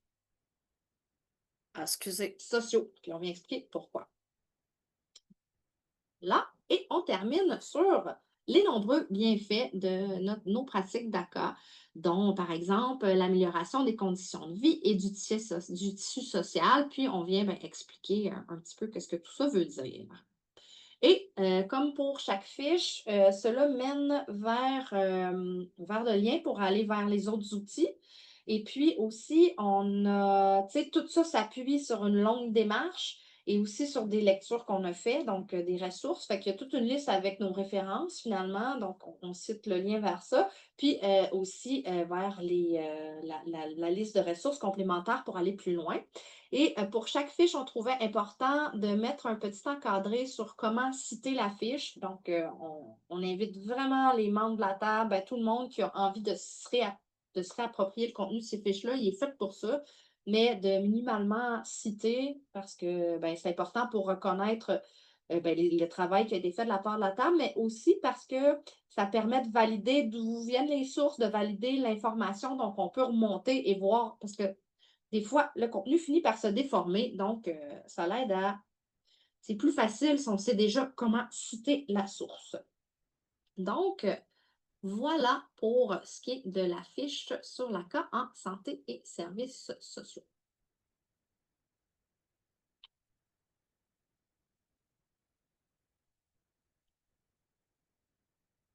sociaux. Puis on vient expliquer pourquoi. Là, et on termine sur les nombreux bienfaits de nos pratiques d'ACA, dont par exemple l'amélioration des conditions de vie et du tissu social. Puis on vient expliquer un petit peu ce que tout ça veut dire. Et comme pour chaque fiche, cela mène vers le lien pour aller vers les autres outils. Et puis aussi, tout ça s'appuie sur une longue démarche et aussi sur des lectures qu'on a fait, donc des ressources. Fait qu'il y a toute une liste avec nos références finalement, donc on cite le lien vers ça. Puis aussi vers la liste de ressources complémentaires pour aller plus loin. Et pour chaque fiche, on trouvait important de mettre un petit encadré sur comment citer la fiche. Donc, on invite vraiment les membres de la table, tout le monde qui a envie de se réapproprier le contenu de ces fiches-là. Il est fait pour ça, mais de minimalement citer parce que c'est important pour reconnaître le travail qui a été fait de la part de la table, mais aussi parce que ça permet de valider d'où viennent les sources, de valider l'information. Donc, on peut remonter et voir parce que des fois, le contenu finit par se déformer, donc ça l'aide à... C'est plus facile si on sait déjà comment citer la source. Donc, voilà pour ce qui est de la fiche sur l'ACA en santé et services sociaux.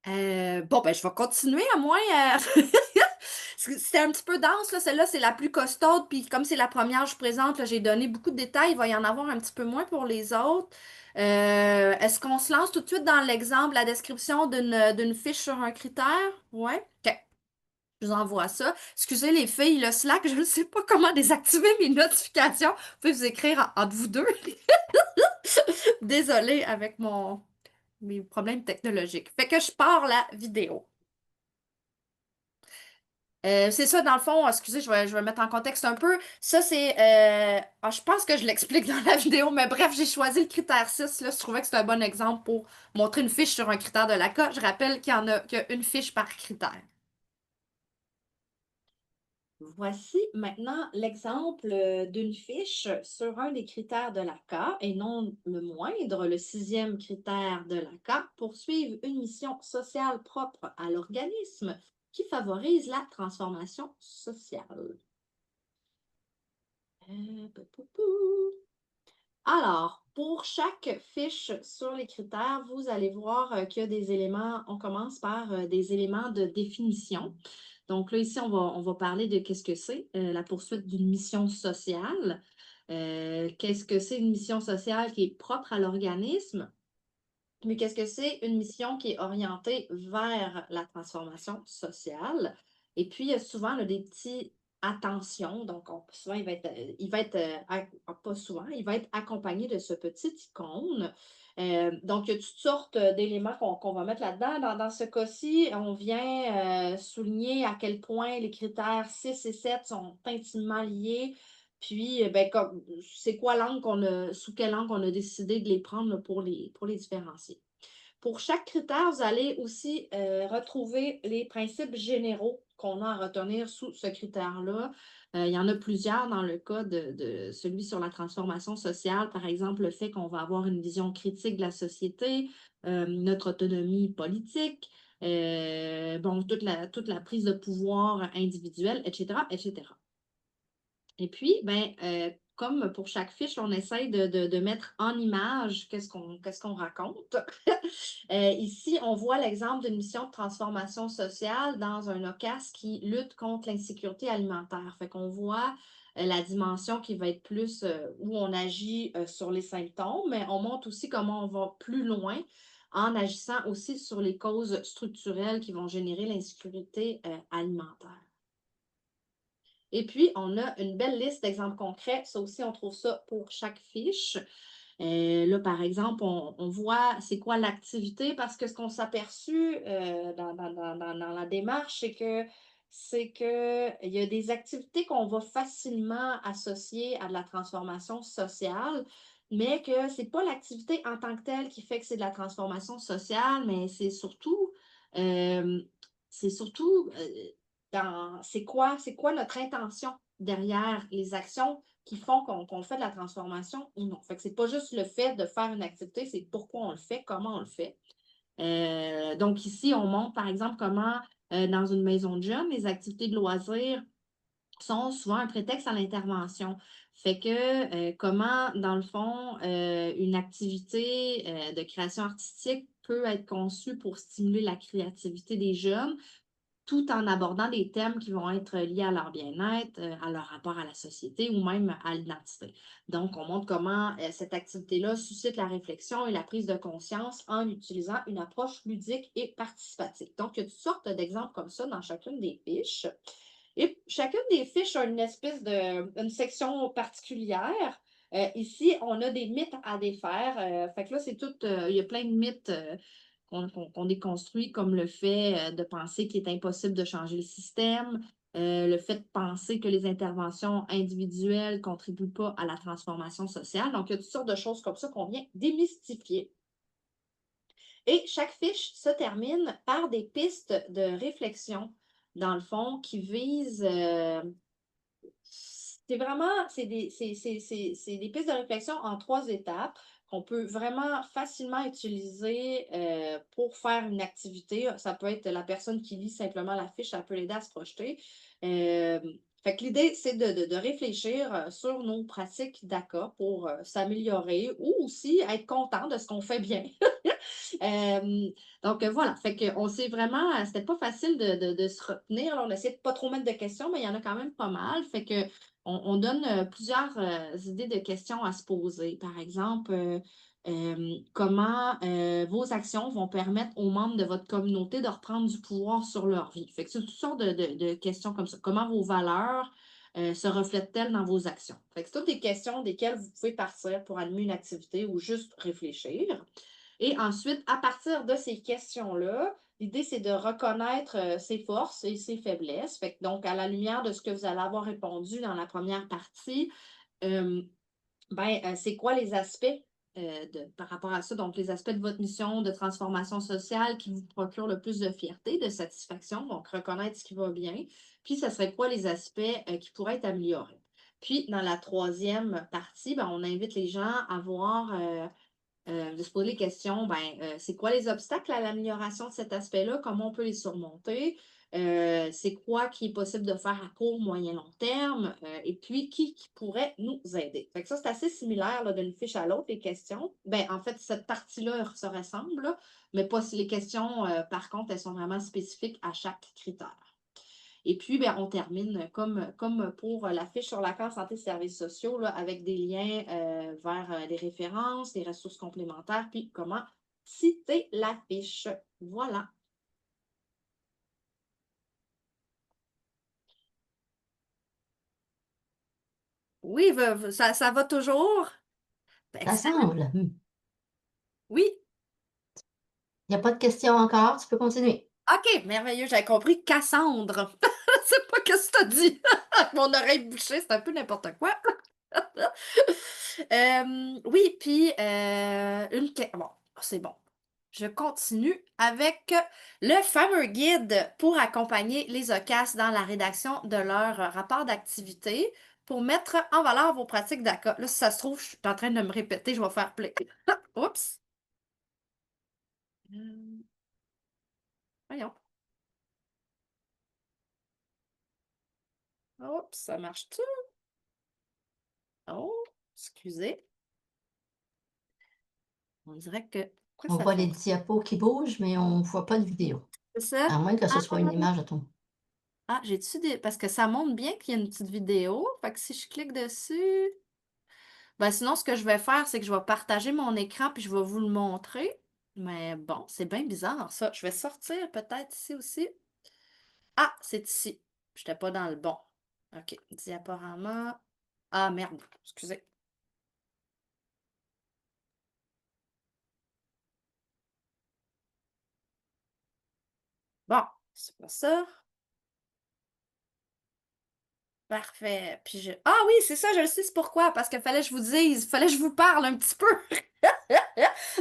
Je vais continuer à moins. C'était un petit peu dense, là. Celle-là, c'est la plus costaude. Puis comme c'est la première que je présente, là, j'ai donné beaucoup de détails. Il va y en avoir un petit peu moins pour les autres. Est-ce qu'on se lance tout de suite dans l'exemple, la description d'une fiche sur un critère? Ouais. OK. Je vous envoie ça. Excusez les filles, le Slack, je ne sais pas comment désactiver mes notifications. Vous pouvez vous écrire entre vous deux. Désolée avec mes problèmes technologiques. Fait que je pars la vidéo. C'est ça, dans le fond, excusez, je vais mettre en contexte un peu. Ça, c'est. Je pense que je l'explique dans la vidéo, mais bref, j'ai choisi le critère 6. Là, je trouvais que c'était un bon exemple pour montrer une fiche sur un critère de l'ACA. Je rappelle qu'il y a une fiche par critère. Voici maintenant l'exemple d'une fiche sur un des critères de l'ACA, et non le moindre, le 6e critère de l'ACA, poursuivre une mission sociale propre à l'organisme qui favorise la transformation sociale. Alors, pour chaque fiche sur les critères, vous allez voir qu'il y a des éléments, on commence par des éléments de définition. Donc là, ici, on va parler de qu'est-ce que c'est la poursuite d'une mission sociale. Qu'est-ce que c'est une mission sociale qui est propre à l'organisme? Mais qu'est-ce que c'est une mission qui est orientée vers la transformation sociale? Et puis, il y a souvent là, des petits attentions. Donc, souvent, pas souvent, il va être accompagné de ce petit icône. Donc, il y a toutes sortes d'éléments qu'on va mettre là-dedans. Dans ce cas-ci, on vient souligner à quel point les critères 6 et 7 sont intimement liés. Puis, c'est quoi sous quelle langue on a décidé de les prendre là, pour les différencier. Pour chaque critère, vous allez aussi retrouver les principes généraux qu'on a à retenir sous ce critère-là. Il y en a plusieurs dans le cas de celui sur la transformation sociale, par exemple, le fait qu'on va avoir une vision critique de la société, notre autonomie politique, toute la prise de pouvoir individuelle, etc., etc. Et puis, comme pour chaque fiche, on essaye de mettre en image qu'est-ce qu'on raconte. Ici, on voit l'exemple d'une mission de transformation sociale dans un OCAS qui lutte contre l'insécurité alimentaire. Fait qu'on voit la dimension qui va être plus où on agit sur les symptômes, mais on montre aussi comment on va plus loin en agissant aussi sur les causes structurelles qui vont générer l'insécurité alimentaire. Et puis, on a une belle liste d'exemples concrets. Ça aussi, on trouve ça pour chaque fiche. Là, par exemple, on voit c'est quoi l'activité parce que ce qu'on s'est aperçu dans la démarche, il y a des activités qu'on va facilement associer à de la transformation sociale, mais que c'est pas l'activité en tant que telle qui fait que c'est de la transformation sociale, mais euh, c'est surtout c'est quoi notre intention derrière les actions qui font qu'on fait de la transformation ou non. Fait que c'est pas juste le fait de faire une activité, c'est pourquoi on le fait, comment on le fait. Donc ici, on montre par exemple comment dans une maison de jeunes, les activités de loisirs sont souvent un prétexte à l'intervention. Fait que comment, dans le fond, une activité de création artistique peut être conçue pour stimuler la créativité des jeunes, tout en abordant des thèmes qui vont être liés à leur bien-être, à leur rapport à la société ou même à l'identité. Donc, on montre comment cette activité-là suscite la réflexion et la prise de conscience en utilisant une approche ludique et participative. Donc, il y a toutes sortes d'exemples comme ça dans chacune des fiches. Et chacune des fiches a une section particulière. Ici, on a des mythes à défaire. Fait que là, il y a plein de mythes qu'on déconstruit, comme le fait de penser qu'il est impossible de changer le système, le fait de penser que les interventions individuelles ne contribuent pas à la transformation sociale. Donc, il y a toutes sortes de choses comme ça qu'on vient démystifier. Et chaque fiche se termine par des pistes de réflexion, dans le fond, qui visent c'est des pistes de réflexion en 3 étapes qu'on peut vraiment facilement utiliser pour faire une activité. Ça peut être la personne qui lit simplement la fiche, ça peut l'aider à se projeter. Fait que l'idée, c'est de réfléchir sur nos pratiques d'ACA pour s'améliorer ou aussi être content de ce qu'on fait bien. Euh, donc voilà, fait qu'on sait vraiment, c'était pas facile de se retenir. Là, on essaie de pas trop mettre de questions, mais il y en a quand même pas mal. Fait que on donne plusieurs idées de questions à se poser. Par exemple, comment vos actions vont permettre aux membres de votre communauté de reprendre du pouvoir sur leur vie. Fait que c'est toutes sortes de questions comme ça. Comment vos valeurs se reflètent-elles dans vos actions? Fait que c'est toutes des questions desquelles vous pouvez partir pour animer une activité ou juste réfléchir. Et ensuite, à partir de ces questions-là, l'idée, c'est de reconnaître ses forces et ses faiblesses. Fait que donc, à la lumière de ce que vous allez avoir répondu dans la première partie, c'est quoi les aspects par rapport à ça? Donc, les aspects de votre mission de transformation sociale qui vous procurent le plus de fierté, de satisfaction, donc reconnaître ce qui va bien. Puis, ce serait quoi les aspects qui pourraient être améliorés? Puis, dans la troisième partie, on invite les gens à voir de se poser les questions, c'est quoi les obstacles à l'amélioration de cet aspect-là? Comment on peut les surmonter? C'est quoi qui est possible de faire à court, moyen, long terme? Et puis, qui pourrait nous aider? Fait que ça, c'est assez similaire là, d'une fiche à l'autre, les questions. En fait, cette partie-là se ressemble, là, mais pas si les questions, par contre, elles sont vraiment spécifiques à chaque critère. Et puis, on termine comme pour la fiche sur l'accord santé et services sociaux, là, avec des liens vers les références, les ressources complémentaires, puis comment citer la fiche. Voilà. Oui, ça va toujours? Ça Excellent. semble. Oui. Il n'y a pas de questions encore, tu peux continuer. OK, merveilleux. J'avais compris Cassandre. Je sais pas ce que tu as dit. Mon oreille bouchée, c'est un peu n'importe quoi. Oui, puis bon, c'est bon. Je continue avec le fameux guide pour accompagner les OCAS dans la rédaction de leur rapport d'activité pour mettre en valeur vos pratiques d'ACA. Là, si ça se trouve, je suis en train de me répéter, je vais faire play. Oups. Voyons. Oups, ça marche-tu? Oh, excusez. On dirait que... Pourquoi On ça voit les fonctionne? diapos qui bougent, mais on ne voit pas de vidéo. C'est ça? À moins que ce Ah, soit une image à ton. j'ai-tu des... Parce que ça montre bien qu'il y a une petite vidéo. Fait que si je clique dessus... Sinon, ce que je vais faire, c'est que je vais partager mon écran puis je vais vous le montrer. Mais bon, c'est bien bizarre, ça. Je vais sortir peut-être ici aussi. Ah, c'est ici. Je n'étais pas dans le bon. OK. Diaporama. Ah, merde. Excusez. C'est pas ça. Parfait. Ah oui, c'est ça, je le sais, c'est pourquoi. Parce qu'il fallait que je vous dise, fallait que je vous parle un petit peu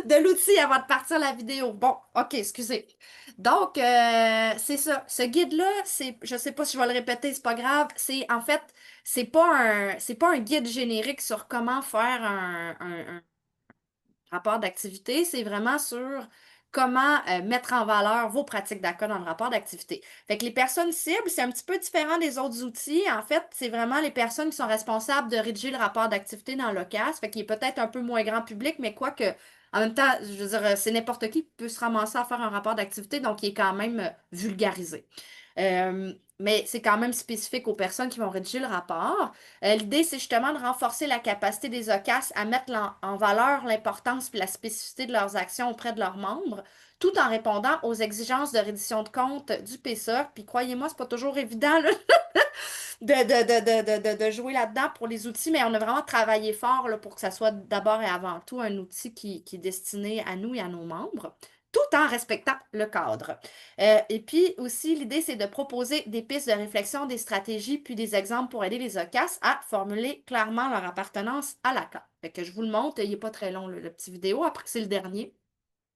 de l'outil avant de partir la vidéo. Bon, OK, excusez. Donc, c'est ça. Ce guide-là, je sais pas si je vais le répéter, c'est pas grave. En fait, c'est pas un guide générique sur comment faire un rapport d'activité, c'est vraiment sur comment mettre en valeur vos pratiques d'accueil dans le rapport d'activité. Fait que les personnes cibles, c'est un petit peu différent des autres outils. En fait, c'est vraiment les personnes qui sont responsables de rédiger le rapport d'activité dans l'OCAS. Fait qu'il est peut-être un peu moins grand public, mais quoique, en même temps, je veux dire, c'est n'importe qui peut se ramasser à faire un rapport d'activité, donc il est quand même vulgarisé. Mais c'est quand même spécifique aux personnes qui vont rédiger le rapport. L'idée, c'est justement de renforcer la capacité des OCAS à mettre en valeur l'importance et la spécificité de leurs actions auprès de leurs membres, tout en répondant aux exigences de reddition de compte du PSA. Puis croyez-moi, c'est pas toujours évident là, de jouer là-dedans pour les outils, mais on a vraiment travaillé fort là, pour que ça soit d'abord et avant tout un outil qui est destiné à nous et à nos membres, tout en respectant le cadre. Et puis aussi, l'idée, c'est de proposer des pistes de réflexion, des stratégies, puis des exemples pour aider les OCAS à formuler clairement leur appartenance à la CAP. Fait que je vous le montre, il n'est pas très long, le petit vidéo. Après, c'est le dernier.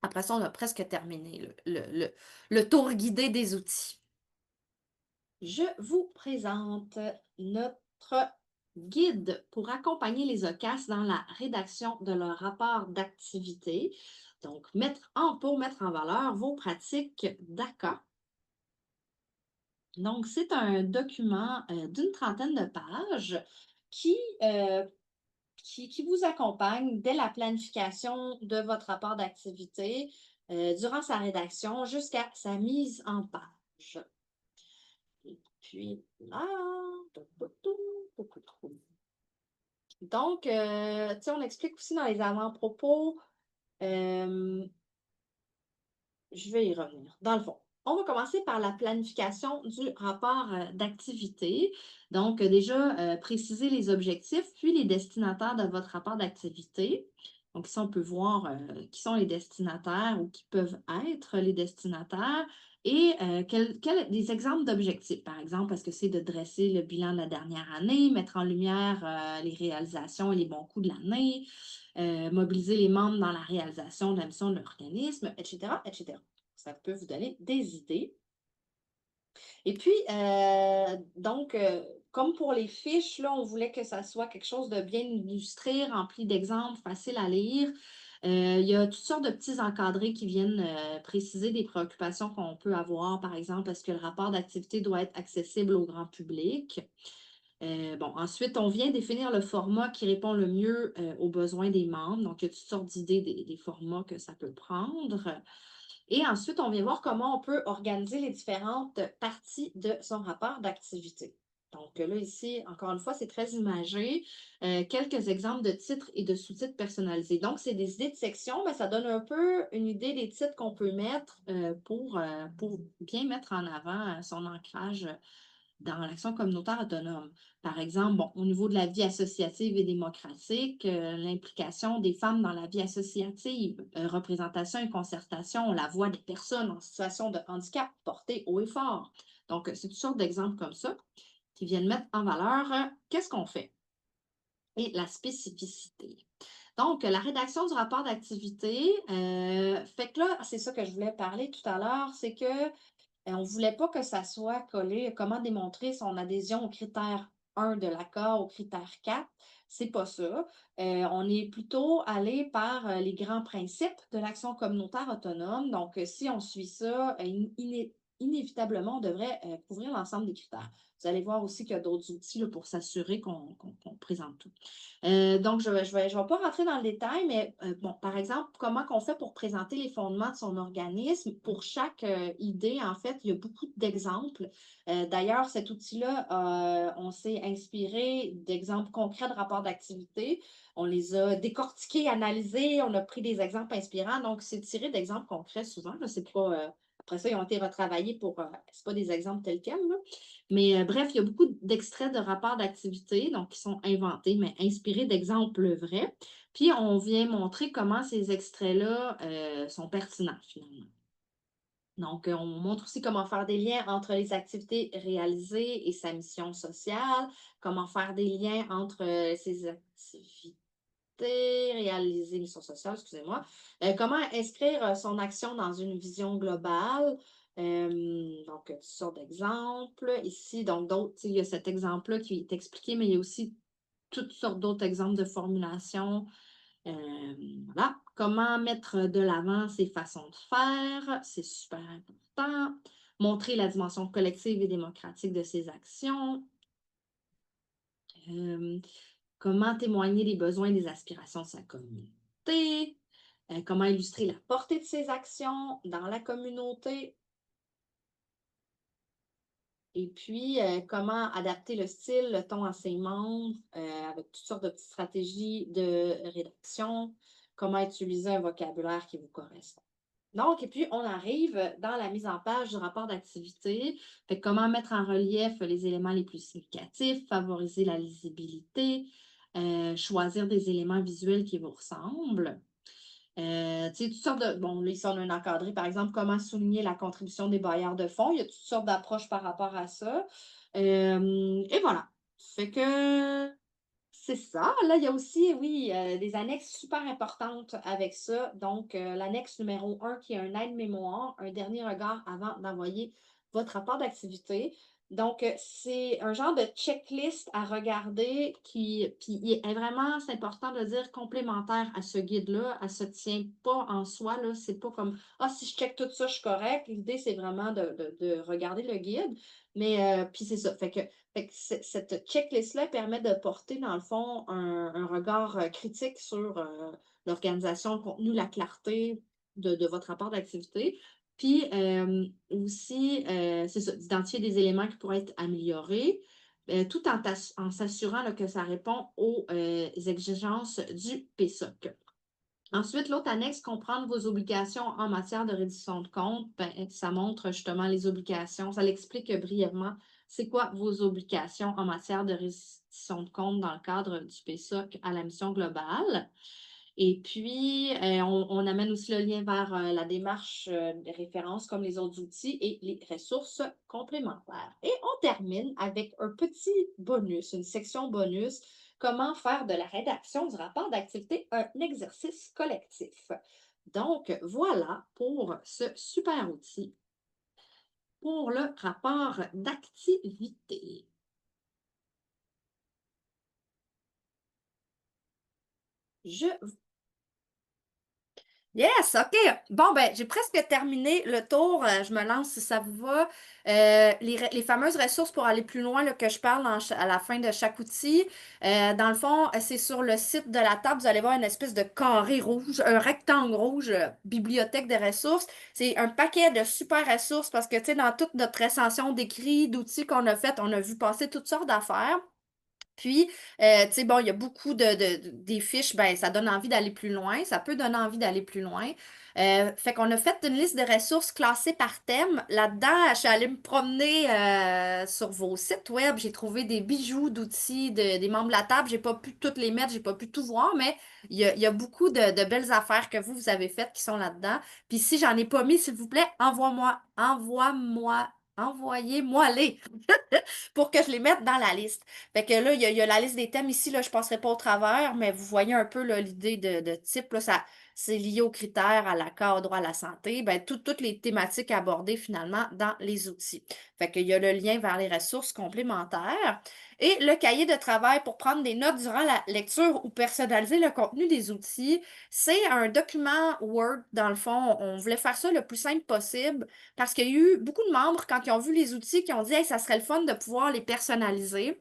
Après ça, on a presque terminé le tour guidé des outils. Je vous présente notre guide pour accompagner les OCAS dans la rédaction de leur rapport d'activité. Donc, pour mettre en valeur vos pratiques d'ACA. Donc, c'est un document d'une trentaine de pages qui vous accompagne dès la planification de votre rapport d'activité, durant sa rédaction jusqu'à sa mise en page. Et puis là, donc, on explique aussi dans les avant-propos, je vais y revenir. Dans le fond, on va commencer par la planification du rapport d'activité. Donc, déjà, préciser les objectifs, puis les destinataires de votre rapport d'activité. Donc, ici, on peut voir qui sont les destinataires ou qui peuvent être les destinataires et des exemples d'objectifs. Par exemple, est-ce que c'est de dresser le bilan de la dernière année, mettre en lumière les réalisations et les bons coups de l'année, mobiliser les membres dans la réalisation de la mission de l'organisme, etc., etc. Ça peut vous donner des idées. Et puis, comme pour les fiches, là, on voulait que ça soit quelque chose de bien illustré, rempli d'exemples, facile à lire. Il y a toutes sortes de petits encadrés qui viennent préciser des préoccupations qu'on peut avoir. Par exemple, est-ce que le rapport d'activité doit être accessible au grand public? Ensuite, on vient définir le format qui répond le mieux aux besoins des membres. Donc, il y a toutes sortes d'idées des formats que ça peut prendre. Et ensuite, on vient voir comment on peut organiser les différentes parties de son rapport d'activité. Donc là, ici, encore une fois, c'est très imagé. Quelques exemples de titres et de sous-titres personnalisés. Donc, c'est des idées de section, mais ça donne un peu une idée des titres qu'on peut mettre pour bien mettre en avant son ancrage dans l'action communautaire autonome. Par exemple, au niveau de la vie associative et démocratique, l'implication des femmes dans la vie associative, représentation et concertation, la voix des personnes en situation de handicap portée haut et fort. Donc, c'est toutes sortes d'exemples comme ça qui viennent mettre en valeur qu'est-ce qu'on fait et la spécificité. Donc, la rédaction du rapport d'activité, fait que là, c'est ça que je voulais parler tout à l'heure, c'est que on ne voulait pas que ça soit collé, comment démontrer son adhésion au critère 1 de l'accord, au critère 4. C'est pas ça. On est plutôt allé par les grands principes de l'action communautaire autonome. Donc, si on suit ça, inévitablement, on devrait couvrir l'ensemble des critères. Vous allez voir aussi qu'il y a d'autres outils là, pour s'assurer qu'on présente tout. Donc, je vais pas rentrer dans le détail, mais par exemple, comment qu'on fait pour présenter les fondements de son organisme? Pour chaque idée, en fait, il y a beaucoup d'exemples. D'ailleurs, cet outil-là, on s'est inspiré d'exemples concrets de rapports d'activité. On les a décortiqués, analysés, on a pris des exemples inspirants. Donc, c'est tiré d'exemples concrets souvent. Là, c'est pas, après ça, ils ont été retravaillés pour, c'est pas des exemples tels quels, là. Mais bref, il y a beaucoup d'extraits de rapports d'activité, donc qui sont inventés, mais inspirés d'exemples vrais. Puis, on vient montrer comment ces extraits-là sont pertinents, finalement. Donc, on montre aussi comment faire des liens entre les activités réalisées et sa mission sociale, comment faire des liens entre ces activités réalisées, mission sociale, excusez-moi, comment inscrire son action dans une vision globale. Donc, toutes sortes d'exemples. Ici, donc, d'autres, il y a cet exemple-là qui est expliqué, mais il y a aussi toutes sortes d'autres exemples de formulation. Voilà. Comment mettre de l'avant ses façons de faire, c'est super important. Montrer la dimension collective et démocratique de ses actions. Comment témoigner des besoins et des aspirations de sa communauté. Comment illustrer la portée de ses actions dans la communauté. Et puis, comment adapter le style, le ton à ses membres, avec toutes sortes de petites stratégies de rédaction, comment utiliser un vocabulaire qui vous correspond. Donc, et puis, on arrive dans la mise en page du rapport d'activité. Fait que comment mettre en relief les éléments les plus significatifs, favoriser la lisibilité, choisir des éléments visuels qui vous ressemblent. Tu sais, toutes sortes de. Bon, là, ici, on a un encadré, par exemple, comment souligner la contribution des bailleurs de fonds. Il y a toutes sortes d'approches par rapport à ça. Et voilà. Fait que c'est ça. Là, il y a aussi, oui, des annexes super importantes avec ça. Donc, l'annexe numéro 1 qui est un aide-mémoire, un dernier regard avant d'envoyer votre rapport d'activité. Donc, c'est un genre de checklist à regarder puis il est vraiment, c'est important de le dire, complémentaire à ce guide-là. Elle ne se tient pas en soi, là. C'est pas comme, ah, si je check tout ça, je suis correct. L'idée, c'est vraiment de regarder le guide. Mais, puis c'est ça. Fait que cette checklist-là permet de porter, dans le fond, un regard critique sur l'organisation, le contenu, la clarté de votre rapport d'activité. Puis aussi, c'est ça, d'identifier des éléments qui pourraient être améliorés, tout en s'assurant là, que ça répond aux exigences du PSOC. Ensuite, l'autre annexe, comprendre vos obligations en matière de reddition de compte, ben, ça montre justement les obligations, ça l'explique brièvement c'est quoi vos obligations en matière de reddition de compte dans le cadre du PSOC à la mission globale. Et puis, on amène aussi le lien vers la démarche de référence comme les autres outils et les ressources complémentaires. Et on termine avec un petit bonus, une section bonus, comment faire de la rédaction du rapport d'activité un exercice collectif. Donc, voilà pour ce super outil pour le rapport d'activité. Je Yes, OK. Bon, ben, j'ai presque terminé le tour. Je me lance si ça vous va. Les fameuses ressources pour aller plus loin là, que je parle à la fin de chaque outil. Dans le fond, c'est sur le site de la table. Vous allez voir une espèce de carré rouge, un rectangle rouge, bibliothèque des ressources. C'est un paquet de super ressources parce que, tu sais, dans toute notre recension d'écrits, d'outils qu'on a fait, on a vu passer toutes sortes d'affaires. Puis, tu sais, bon, il y a beaucoup des fiches, ben, ça donne envie d'aller plus loin, ça peut donner envie d'aller plus loin. Fait qu'on a fait une liste de ressources classées par thème. Là-dedans, je suis allée me promener sur vos sites web, j'ai trouvé des bijoux d'outils des membres de la table. J'ai pas pu toutes les mettre, j'ai pas pu tout voir, mais il y a beaucoup de belles affaires que vous avez faites qui sont là-dedans. Puis si j'en ai pas mis, s'il vous plaît, envoyez-moi les pour que je les mette dans la liste. Fait que là, il y a la liste des thèmes ici, là, je ne passerai pas au travers, mais vous voyez un peu là, l'idée de type, là, c'est lié aux critères, à l'accord, au droit à la santé, ben, toutes les thématiques abordées finalement dans les outils. Fait qu'il y a le lien vers les ressources complémentaires et le cahier de travail pour prendre des notes durant la lecture ou personnaliser le contenu des outils. C'est un document Word, dans le fond. On voulait faire ça le plus simple possible parce qu'il y a eu beaucoup de membres, quand ils ont vu les outils, qui ont dit hey, ça serait le fun de pouvoir les personnaliser.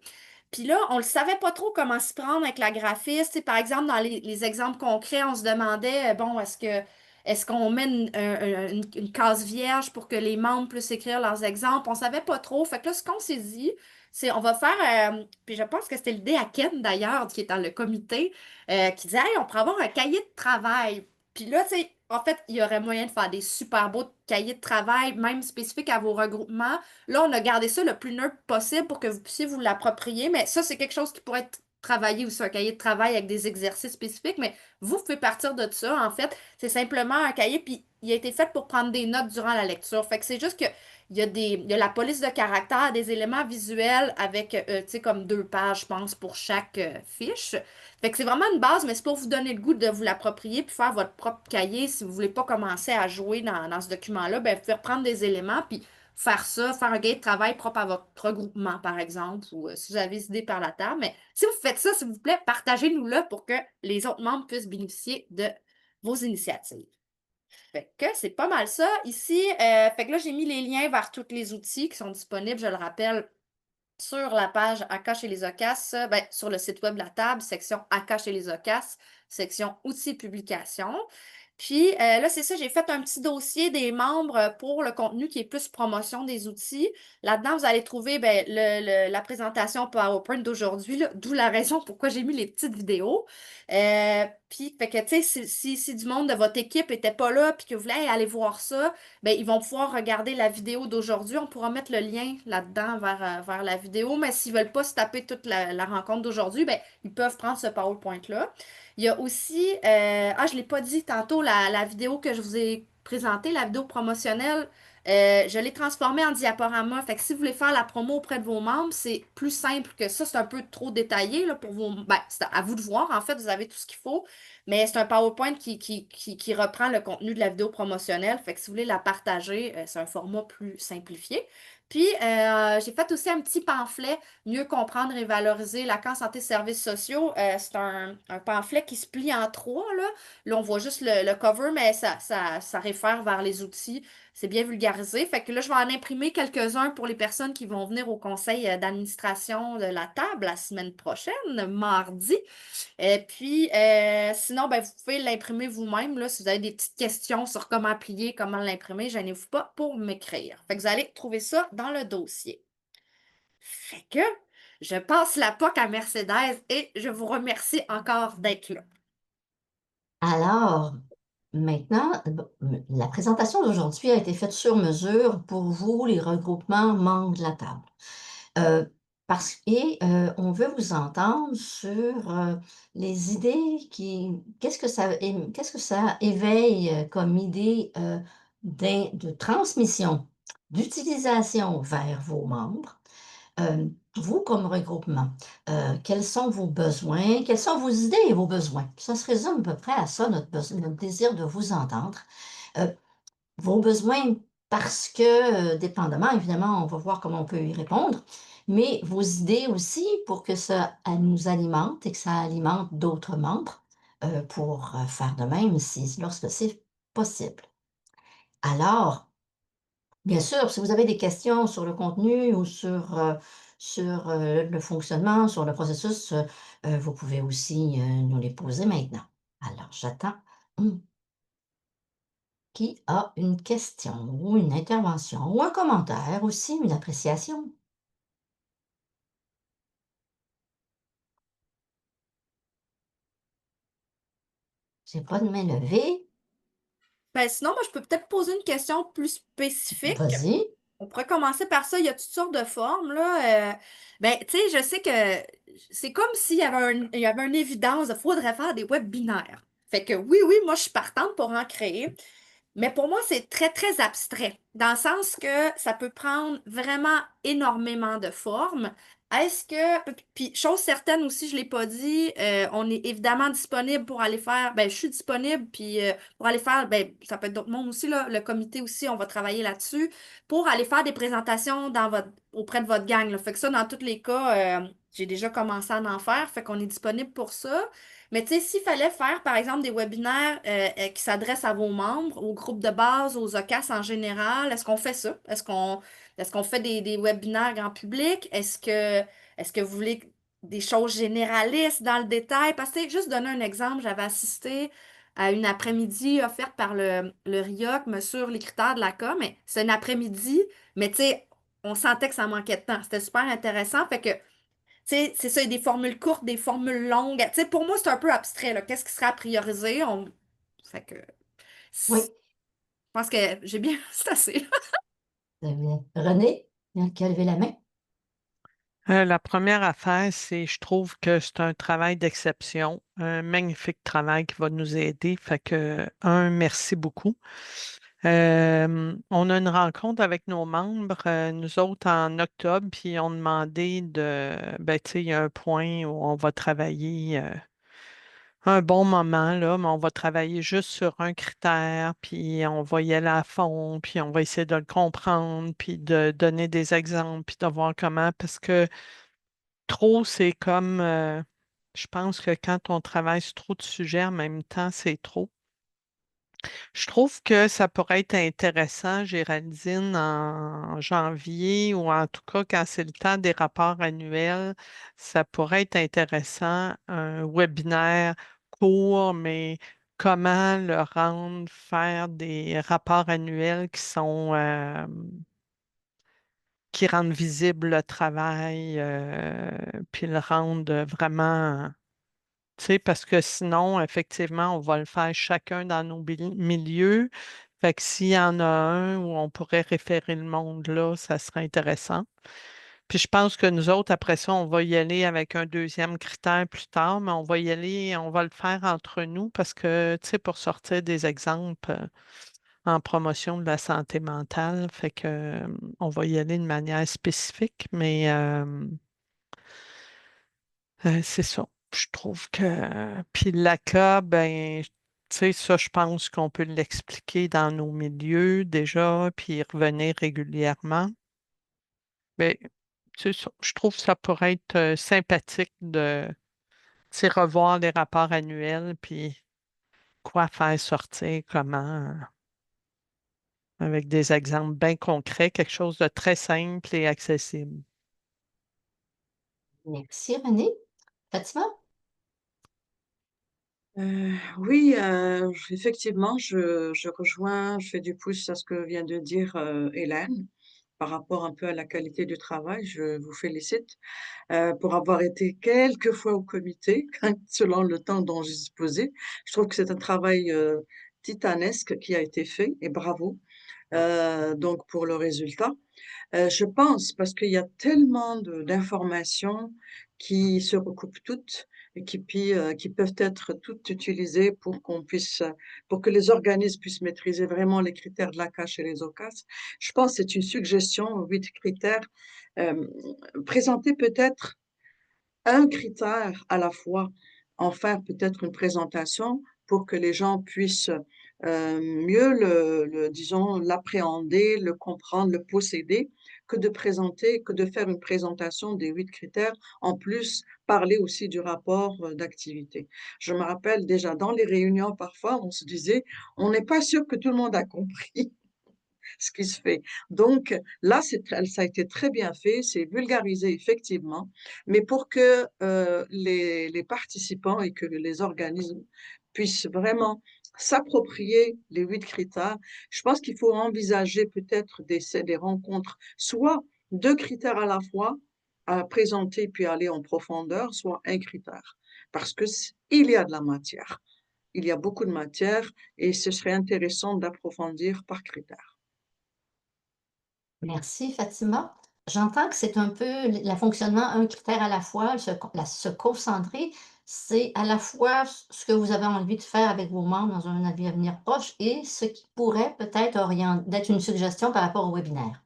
Puis là, on ne savait pas trop comment s'y prendre avec la graphiste. Tu sais, par exemple, dans les exemples concrets, on se demandait, bon, est-ce qu'on met une case vierge pour que les membres puissent écrire leurs exemples? On ne savait pas trop. Fait que là, ce qu'on s'est dit, c'est on va faire, puis je pense que c'était l'idée à Ken d'ailleurs, qui est dans le comité, qui disait, hey, on pourrait avoir un cahier de travail. Puis là, tu sais, en fait, il y aurait moyen de faire des super beaux cahiers de travail, même spécifiques à vos regroupements. Là, on a gardé ça le plus neutre possible pour que vous puissiez vous l'approprier, mais ça, c'est quelque chose qui pourrait être travailler aussi un cahier de travail avec des exercices spécifiques, mais vous pouvez partir de ça, en fait. C'est simplement un cahier, puis il a été fait pour prendre des notes durant la lecture. Fait que c'est juste que il y a la police de caractère, des éléments visuels avec, tu sais, comme 2 pages, je pense, pour chaque fiche. Fait que c'est vraiment une base, mais c'est pour vous donner le goût de vous l'approprier puis faire votre propre cahier. Si vous voulez pas commencer à jouer dans ce document-là, ben, vous pouvez reprendre des éléments puis faire ça, faire un cahier de travail propre à votre regroupement, par exemple, ou si vous avez des idées par la table. Mais si vous faites ça, s'il vous plaît, partagez-nous-le pour que les autres membres puissent bénéficier de vos initiatives. Fait que c'est pas mal ça. Ici, fait que là, j'ai mis les liens vers tous les outils qui sont disponibles, je le rappelle, sur la page Akash et les OCAS, ben, sur le site web de la table, section Akash et les OCAS, section outils publications. Puis là, c'est ça, j'ai fait un petit dossier des membres pour le contenu qui est plus promotion des outils. Là-dedans, vous allez trouver ben, la présentation PowerPoint d'aujourd'hui, là, d'où la raison pourquoi j'ai mis les petites vidéos. Puis, fait que, tu sais, si du monde de votre équipe n'était pas là puis que vous voulez hey, aller voir ça, ben, ils vont pouvoir regarder la vidéo d'aujourd'hui. On pourra mettre le lien là-dedans vers la vidéo, mais s'ils ne veulent pas se taper toute la rencontre d'aujourd'hui, ben, ils peuvent prendre ce PowerPoint-là. Il y a aussi, je ne l'ai pas dit tantôt, la vidéo que je vous ai présentée, la vidéo promotionnelle, je l'ai transformée en diaporama. Fait que si vous voulez faire la promo auprès de vos membres, c'est plus simple que ça. C'est un peu trop détaillé là, pour vos. Ben, c'est à vous de voir. En fait, vous avez tout ce qu'il faut. Mais c'est un PowerPoint qui reprend le contenu de la vidéo promotionnelle. Fait que si vous voulez la partager, c'est un format plus simplifié. Puis, j'ai fait aussi un petit pamphlet Mieux comprendre et valoriser Lacan santé services sociaux. C'est un pamphlet qui se plie en 3, là. Là, on voit juste le cover, mais ça réfère vers les outils. C'est bien vulgarisé. Fait que là, je vais en imprimer quelques-uns pour les personnes qui vont venir au conseil d'administration de la table la semaine prochaine, mardi. Et puis, sinon, ben, vous pouvez l'imprimer vous-même, là, si vous avez des petites questions sur comment plier, comment l'imprimer, gênez-vous pas pour m'écrire. Fait que vous allez trouver ça dans le dossier. Fait que je passe la POC à Mercedes et je vous remercie encore d'être là. Alors, maintenant, la présentation d'aujourd'hui a été faite sur mesure pour vous, les regroupements membres de la table. On veut vous entendre sur les idées qu'est-ce que ça éveille comme idée de transmission, d'utilisation vers vos membres. Vous, comme regroupement, quels sont vos besoins? Quelles sont vos idées et vos besoins? Ça se résume à peu près à ça, notre désir de vous entendre. Vos besoins, parce que, dépendamment, évidemment, on va voir comment on peut y répondre, mais vos idées aussi pour que ça nous alimente et que ça alimente d'autres membres pour faire de même lorsque c'est possible. Alors, bien sûr, si vous avez des questions sur le contenu ou sur le fonctionnement, sur le processus, vous pouvez aussi nous les poser maintenant. Alors, j'attends. Qui a une question ou une intervention ou un commentaire aussi, une appréciation? J'ai pas de main levée. Ben, sinon, moi, je peux peut-être poser une question plus spécifique. Vas-y. On pourrait commencer par ça. Il y a toutes sortes de formes, là. Ben, tu sais, je sais que c'est comme s'il y avait il y avait une évidence de faudrait faire des webinaires. Fait que oui, oui, moi, je suis partante pour en créer. Mais pour moi, c'est très, très abstrait, dans le sens que ça peut prendre vraiment énormément de formes. Est-ce que, puis chose certaine aussi, je ne l'ai pas dit, on est évidemment disponible pour aller faire, ben je suis disponible, puis pour aller faire, ben ça peut être d'autres mondes aussi, là, le comité aussi, on va travailler là-dessus, pour aller faire des présentations auprès de votre gang, là. Fait que ça, dans tous les cas, j'ai déjà commencé à en faire, fait qu'on est disponible pour ça. Mais tu sais, s'il fallait faire, par exemple, des webinaires qui s'adressent à vos membres, aux groupes de base, aux OCAS en général, est-ce qu'on fait ça? Est-ce qu'on fait des webinaires grand public? Est-ce que vous voulez des choses généralistes dans le détail? Parce que, juste donner un exemple, j'avais assisté à une après-midi offerte par le RIOC sur les critères de la com, mais c'est un après-midi, mais tu sais, on sentait que ça manquait de temps. C'était super intéressant. Fait que sais, c'est ça, il y a des formules courtes, des formules longues. Tu sais, pour moi, c'est un peu abstrait, là. Qu'est-ce qui sera à prioriser? Fait que, Oui, je pense que j'ai bien, c'est assez, là. très bien. René, qui a levé la main? La première affaire, c'est, je trouve que c'est un travail d'exception, un magnifique travail qui va nous aider. Fait que, merci beaucoup. On a une rencontre avec nos membres, nous autres, en octobre, puis on demandé ben, tu sais, il y a un point où on va travailler un bon moment, là, mais on va travailler juste sur un critère, puis on va y aller à fond, puis on va essayer de le comprendre, puis de donner des exemples, puis de voir comment, parce que trop, c'est comme, je pense que quand on travaille sur trop de sujets en même temps, c'est trop. Je trouve que ça pourrait être intéressant, Géraldine, en janvier ou en tout cas quand c'est le temps des rapports annuels, ça pourrait être intéressant, un webinaire court, mais comment le rendre, faire des rapports annuels qui rendent visible le travail, puis le rendent vraiment. Tu sais, parce que sinon, effectivement, on va le faire chacun dans nos milieux. Fait que s'il y en a un où on pourrait référer le monde là, ça serait intéressant. Puis je pense que nous autres, après ça, on va y aller avec un deuxième critère plus tard, mais on va y aller, on va le faire entre nous parce que, tu sais, pour sortir des exemples en promotion de la santé mentale, fait que on va y aller de manière spécifique, mais c'est ça. Je trouve que. Puis l'ACA, ben, tu sais, ça, je pense qu'on peut l'expliquer dans nos milieux déjà, puis y revenir régulièrement. Mais c'est ça. Je trouve que ça pourrait être sympathique de, tu sais, revoir les rapports annuels, puis quoi faire sortir, comment, avec des exemples bien concrets, quelque chose de très simple et accessible. Merci, René. Fatima? Oui, effectivement, je rejoins, je fais du pouce à ce que vient de dire Hélène par rapport un peu à la qualité du travail. Je vous félicite pour avoir été quelques fois au comité, selon le temps dont j'ai disposé. Je trouve que c'est un travail titanesque qui a été fait et bravo donc pour le résultat. Je pense parce qu'il y a tellement d'informations qui se recoupent toutes et qui peuvent être toutes utilisées pour pour que les organismes puissent maîtriser vraiment les critères de la CACH et les OCAS. Je pense que c'est une suggestion, 8 critères. Euh, Présenter peut-être un critère à la fois, en faire peut-être une présentation pour que les gens puissent mieux disons, l'appréhender, le comprendre, le posséder, que de faire une présentation des 8 critères, en plus parler aussi du rapport d'activité. Je me rappelle déjà dans les réunions, parfois, on se disait, on n'est pas sûr que tout le monde a compris ce qui se fait. Donc là, ça a été très bien fait, c'est vulgarisé effectivement, mais pour que les participants et que les organismes puissent vraiment s'approprier les 8 critères, je pense qu'il faut envisager peut-être des rencontres, soit 2 critères à la fois à présenter puis aller en profondeur, soit un critère, parce que il y a de la matière. Il y a beaucoup de matière et ce serait intéressant d'approfondir par critère. Merci, Fatima. J'entends que c'est un peu le fonctionnement, un critère à la fois, se concentrer, c'est à la fois ce que vous avez envie de faire avec vos membres dans un avenir proche et ce qui pourrait peut-être d'être une suggestion par rapport au webinaire.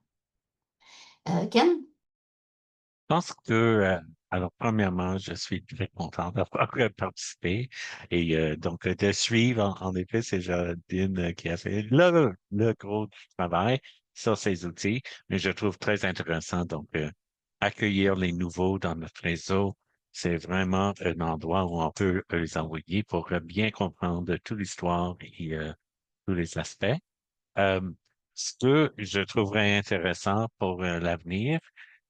Ken? Je pense que, alors, premièrement, je suis très content d'avoir participé et donc de suivre, en effet, c'est Géraldine qui a fait le gros du travail sur ces outils, mais je trouve très intéressant. Donc, accueillir les nouveaux dans notre réseau, c'est vraiment un endroit où on peut les envoyer pour bien comprendre toute l'histoire et tous les aspects. Euh, Ce que je trouverais intéressant pour l'avenir,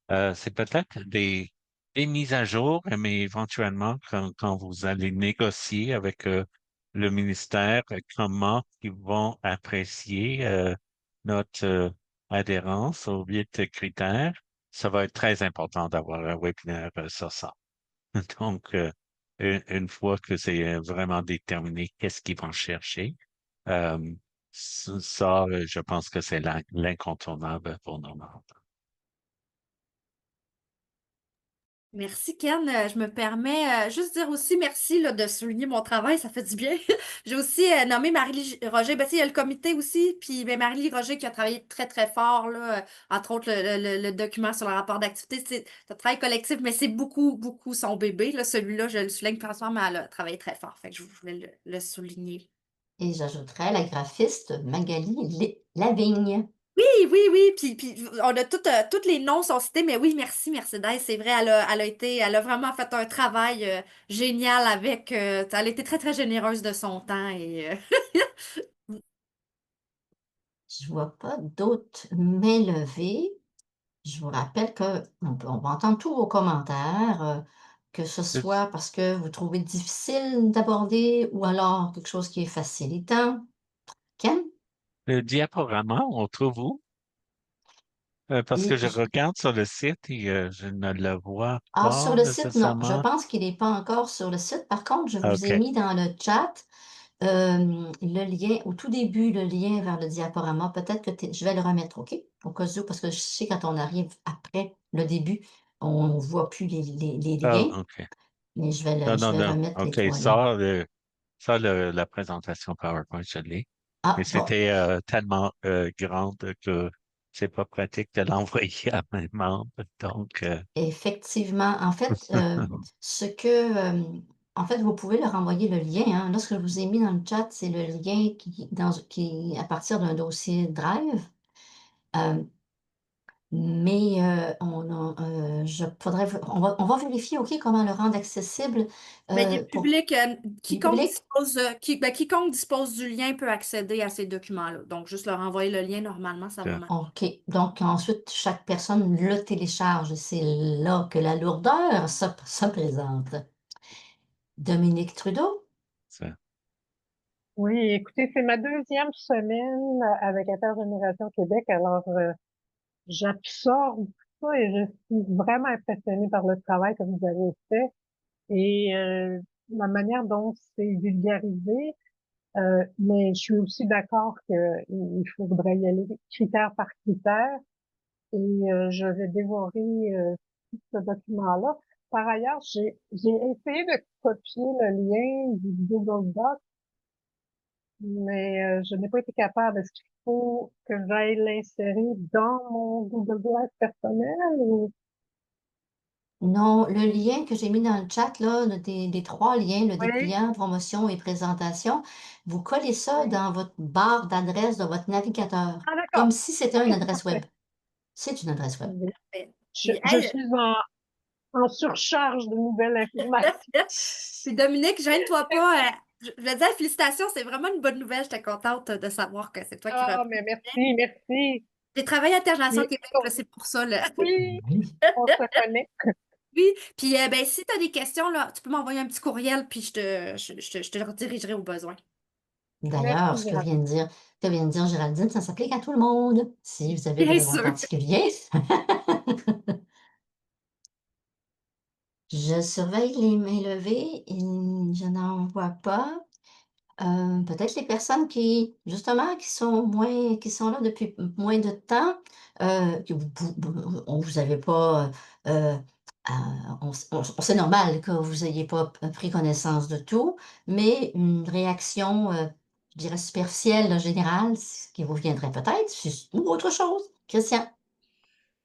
c'est peut-être des mises à jour, mais éventuellement, quand vous allez négocier avec le ministère, comment ils vont apprécier notre adhérence aux 8 critères, ça va être très important d'avoir un webinaire sur ça. Donc, une fois que c'est vraiment déterminé qu'est-ce qu'ils vont chercher, euh, ça, je pense que c'est l'incontournable pour nos membres. Merci, Ken. Je me permets juste dire aussi merci là, de souligner mon travail, ça fait du bien. J'ai aussi nommé Marie-Lie Roger. Ben, tu sais, il y a le comité aussi, puis ben, Marie-Lie Roger qui a travaillé très, très fort, là, entre autres le document sur le rapport d'activité. C'est un travail collectif, mais c'est beaucoup, beaucoup son bébé. Là, celui-là, je le souligne franchement, mais elle a travaillé très fort. Fait que je voulais le souligner. Et j'ajouterais la graphiste Magali Lavigne. Oui, oui, oui. Puis on a tous les noms sont cités, mais oui, merci, Mercedes. C'est vrai, elle a vraiment fait un travail génial avec. Elle a été très, très généreuse de son temps et Je vois pas d'autres mains levées. Je vous rappelle on va entendre tous vos commentaires, que ce Le, soit parce que vous trouvez difficile d'aborder ou alors quelque chose qui est facilitant. Ken? le diaporama, on trouve où? Parce que Et je regarde sur le site et je ne le vois sur pas le site, non, je nécessairement. pense qu'il n'est pas encore sur le site. Par contre, je vous ai OK. mis dans le chat le lien, au tout début, le lien vers le diaporama. Peut-être que je vais le remettre, OK? Au cas où, parce que je sais quand on arrive après le début, on ne voit plus les Ah, liens, OK. mais Non, je non, vais non. remettre les OK, trois liens. la présentation PowerPoint, je l'ai. Mais Ah, bon. c'était tellement grande que c'est pas pratique de l'envoyer à mes membres. Donc, Effectivement. En fait, en fait, vous pouvez leur envoyer le lien, hein. Là, ce que je vous ai mis dans le chat, c'est le lien qui à partir d'un dossier Drive. Euh, mais on va vérifier, OK, comment le rendre accessible mais il est pour public. le public. Quiconque dispose du lien peut accéder à ces documents-là. Donc, juste leur envoyer le lien, normalement, ça va marcher. OK. Donc, ensuite, chaque personne le télécharge. C'est là que la lourdeur se présente. Dominique Trudeau? ça, Oui, écoutez, c'est ma deuxième semaine avec Intergénération Québec, alors j'absorbe tout ça et je suis vraiment impressionnée par le travail que vous avez fait et la manière dont c'est vulgarisé. Mais je suis aussi d'accord qu'il faudrait y aller critère par critère et je vais dévorer tout ce document-là. Par ailleurs, j'ai essayé de copier le lien du Google Doc, mais je n'ai pas été capable. Est-ce qu'il faut que j'aille l'insérer dans mon Google Drive personnel ou... Non, le lien que j'ai mis dans le chat, là, des trois liens, le Oui, dépliant, promotion et présentation, vous collez ça oui. dans votre barre d'adresse de votre navigateur, Ah, comme d'accord. si c'était une OK, adresse web. parfait. C'est une adresse web. Oui. Parfait. Je, Puis, je hey, suis en surcharge de nouvelles informations. puis Dominique, gêne-toi pas. Je veux dire, félicitations, c'est vraiment une bonne nouvelle. J'étais contente de savoir que c'est toi qui Ah, reprends. mais merci, merci. J'ai travaillé à International Puis, Québec, là, c'est pour ça. Là. oui, Oui. on se connaît. Oui, puis ben, si tu as des questions, là, tu peux m'envoyer un petit courriel, puis je te redirigerai au besoin. D'ailleurs, Merci, Gérald. ce que vient de dire Géraldine, ça s'applique à tout le monde, si vous avez des Bien besoins sûr. particuliers. Je surveille les mains levées et je n'en vois pas. Peut-être les personnes qui, justement, qui sont là depuis moins de temps, que on vous avez pas, c'est normal que vous ayez pas pris connaissance de tout, mais une réaction, je dirais superficielle, générale, ce qui vous viendrait peut-être, ou autre chose. Christian?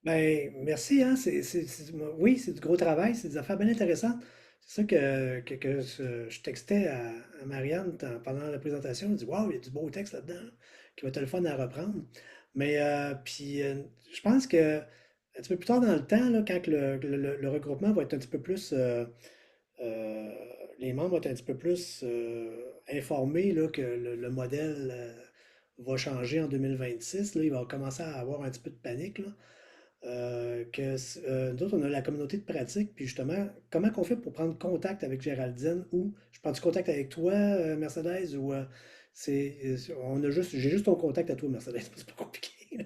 Ben, merci, hein. Oui, c'est du gros travail, c'est des affaires bien intéressantes. C'est ça je textais à Marianne pendant la présentation. Je dis, waouh, il y a du beau texte là-dedans, là, qui va être le fun à reprendre. Mais, je pense que un petit peu plus tard dans le temps, là, quand que le regroupement va être un petit peu plus, euh, les membres vont être un petit peu plus informés là, que le modèle va changer en 2026. Là, il va commencer à avoir un petit peu de panique, là. Nous autres, on a la communauté de pratique, puis justement, comment qu'on fait pour prendre contact avec Géraldine ou je prends du contact avec toi, Mercedes, ou j'ai juste ton contact à toi, Mercedes, c'est pas compliqué, là.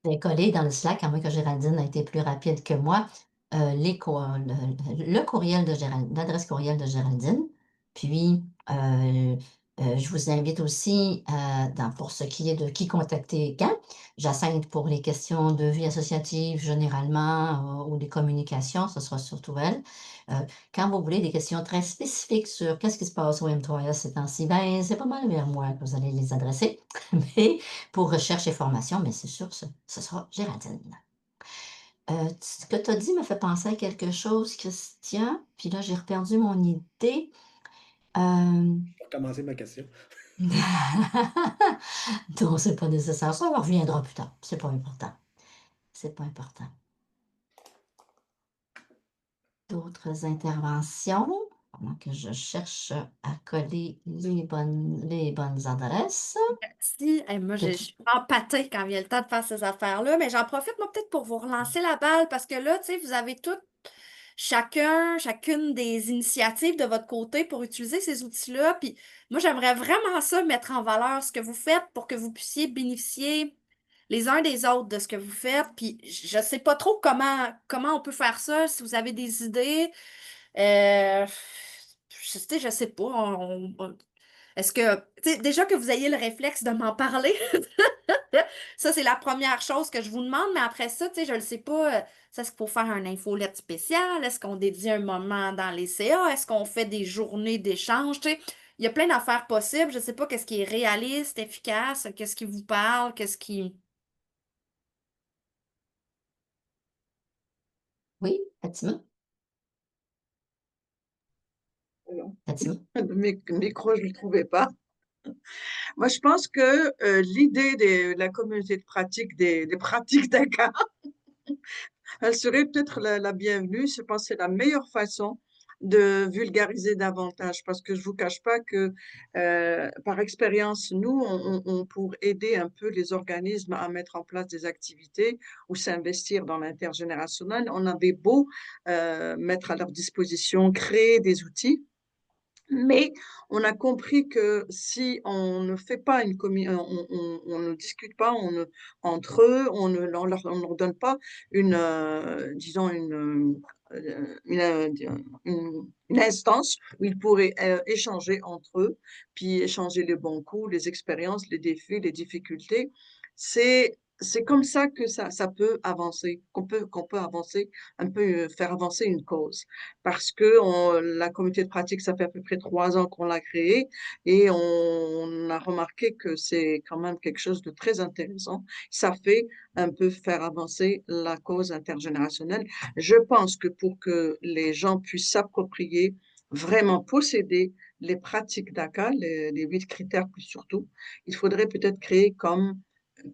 C'est collé dans le Slack, à moins que Géraldine a été plus rapide que moi, le courriel de Géraldine, l'adresse courriel de Géraldine, puis Je vous invite aussi, pour ce qui est de qui contacter quand, Jacinthe pour les questions de vie associative généralement, ou des communications, ce sera surtout elle. Quand vous voulez des questions très spécifiques sur qu'est-ce qui se passe au M3S ces temps-ci, ben, c'est pas mal vers moi que vous allez les adresser. Mais pour recherche et formation, mais c'est sûr, ce sera Géraldine. Ce que tu as dit me fait penser à quelque chose, Christian, puis là, j'ai perdu mon idée. Je vais recommencer ma question. Non, c'est pas nécessaire. Ça reviendra plus tard. C'est pas important. C'est pas important. D'autres interventions? Pendant que je cherche à coller les bonnes adresses. Merci. Moi, je suis empâtée quand vient le temps de faire ces affaires-là, mais j'en profite, moi, peut-être pour vous relancer la balle, parce que là, tu sais, vous avez toutes, chacune des initiatives de votre côté pour utiliser ces outils-là. Puis moi, j'aimerais vraiment ça, mettre en valeur ce que vous faites pour que vous puissiez bénéficier les uns des autres de ce que vous faites. Puis je sais pas trop comment on peut faire ça, si vous avez des idées. Je sais pas. Est-ce que, tu sais, déjà que vous ayez le réflexe de m'en parler, ça, c'est la première chose que je vous demande, mais après ça, tu sais, je ne sais pas, est-ce qu'il faut faire un infolette spécial? Est-ce qu'on dédie un moment dans les CA? Est-ce qu'on fait des journées d'échange? Tu sais, il y a plein d'affaires possibles. Je ne sais pas qu'est-ce qui est réaliste, efficace, qu'est-ce qui vous parle, qu'est-ce qui... Oui, Fatima? Fatima? Le micro, je ne le trouvais pas. Moi, je pense que l'idée de la communauté de pratique des pratiques d'ACA, elle serait peut-être la bienvenue. Je pense que c'est la meilleure façon de vulgariser davantage parce que je vous cache pas que par expérience, nous, pour aider un peu les organismes à mettre en place des activités ou s'investir dans l'intergénérationnel, on avait beau mettre à leur disposition, créer des outils. Mais on a compris que si on ne fait pas on ne discute pas entre eux, on leur donne pas disons une instance où ils pourraient échanger entre eux, puis échanger les bons coups, les expériences, les défis, les difficultés. C'est comme ça que ça peut avancer, qu'on peut avancer, un peu faire avancer une cause parce que la communauté de pratique, ça fait à peu près 3 ans qu'on l'a créée et on a remarqué que c'est quand même quelque chose de très intéressant. Ça fait un peu faire avancer la cause intergénérationnelle. Je pense que pour que les gens puissent s'approprier, vraiment posséder les pratiques d'ACA, les 8 critères plus surtout, il faudrait peut-être créer comme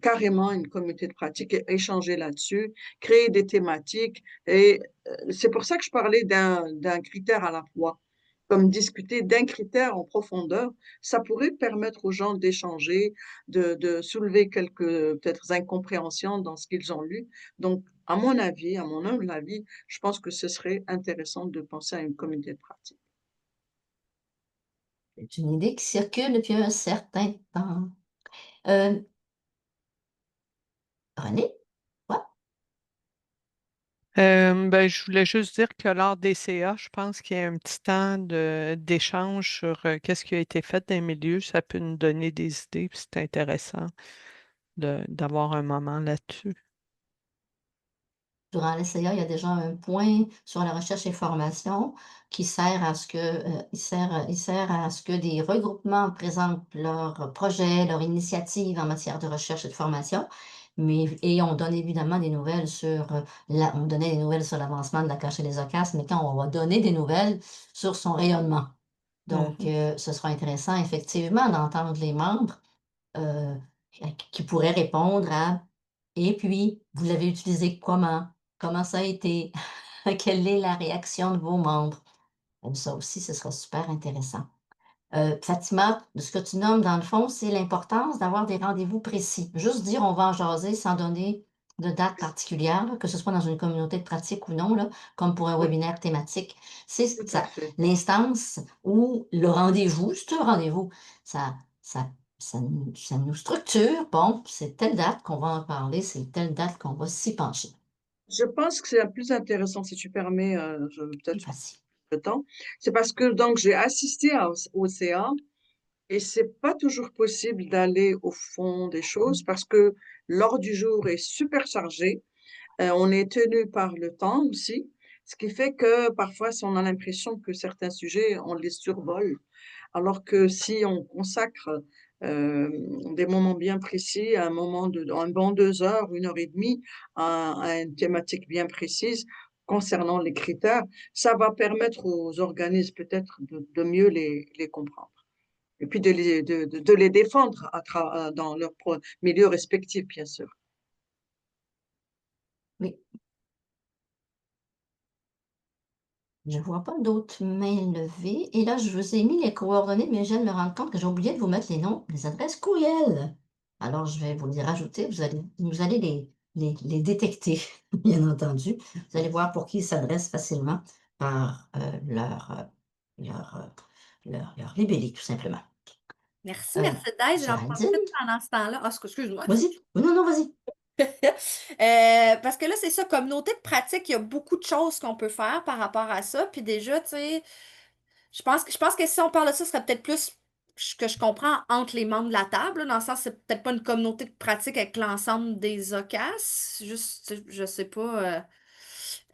carrément une communauté de pratique et échanger là-dessus, créer des thématiques. Et c'est pour ça que je parlais d'un critère à la fois. Comme discuter d'un critère en profondeur, ça pourrait permettre aux gens d'échanger, de soulever quelques peut-être incompréhensions dans ce qu'ils ont lu. Donc, à mon avis, à mon humble avis, je pense que ce serait intéressant de penser à une communauté de pratique. C'est une idée qui circule depuis un certain temps. Euh, René? Ouais? Ben, je voulais juste dire que lors des CA, je pense qu'il y a un petit temps d'échange sur qu'est-ce qui a été fait dans les milieux. Ça peut nous donner des idées, puis c'est intéressant d'avoir un moment là-dessus. Durant l'SCA, il y a déjà un point sur la recherche et formation qui sert à ce que, il sert à ce que des regroupements présentent leurs projets, leurs initiatives en matière de recherche et de formation. Et on donne évidemment des nouvelles sur, on donnait des nouvelles sur l'avancement de la Cache et les OCAS, mais quand on va donner des nouvelles sur son rayonnement. Donc, ce sera intéressant effectivement d'entendre les membres euh, qui pourraient répondre à «Et puis, vous l'avez utilisé comment? Comment ça a été? Quelle est la réaction de vos membres?» Ça aussi, ce sera super intéressant. Fatima, de ce que tu nommes dans le fond, c'est l'importance d'avoir des rendez-vous précis. Juste dire: «On va en jaser» sans donner de date particulière, là, que ce soit dans une communauté de pratique ou non, là, comme pour un Oui, webinaire thématique. C'est tout à ça fait. l'instance ou le rendez-vous, c'est un rendez-vous, ça ça ça nous structure. Bon, c'est telle date qu'on va en parler, c'est telle date qu'on va s'y pencher. Je pense que c'est la plus intéressant, si tu permets, Et peut-être vas-y. de temps. C'est parce que donc j'ai assisté au CA Et c'est pas toujours possible d'aller au fond des choses parce que l'ordre du jour est super chargé. On est tenu par le temps aussi, ce qui fait que parfois, si on a l'impression que certains sujets, on les survole, alors que si on consacre euh, des moments bien précis, un bon 2 heures, 1 heure et demie à une thématique bien précise concernant les critères, ça va permettre aux organismes peut-être de mieux les comprendre. Et puis de les défendre dans leur milieu respectif, bien sûr. Oui. Je ne vois pas d'autres mains levées. Et là, je vous ai mis les coordonnées, mais je viens de me rendre compte que j'ai oublié de vous mettre les noms, les adresses courriel. Alors, je vais vous les rajouter. Vous allez les détecter, bien entendu. Vous allez voir pour qui ils s'adressent facilement par leur libellé, tout simplement. Merci, Euh, Mercedes. J'en Géraldine, profite pendant ce temps-là. Ah, excuse-moi. vas-y. Non, non, vas-y. Parce que là, c'est ça, communauté de pratique, il y a beaucoup de choses qu'on peut faire par rapport à ça. Puis déjà, tu sais, je pense que si on parle de ça, ce serait peut-être plus que je comprends entre les membres de la table, là, dans le sens, c'est peut-être pas une communauté de pratique avec l'ensemble des OCAS. Juste, je sais pas.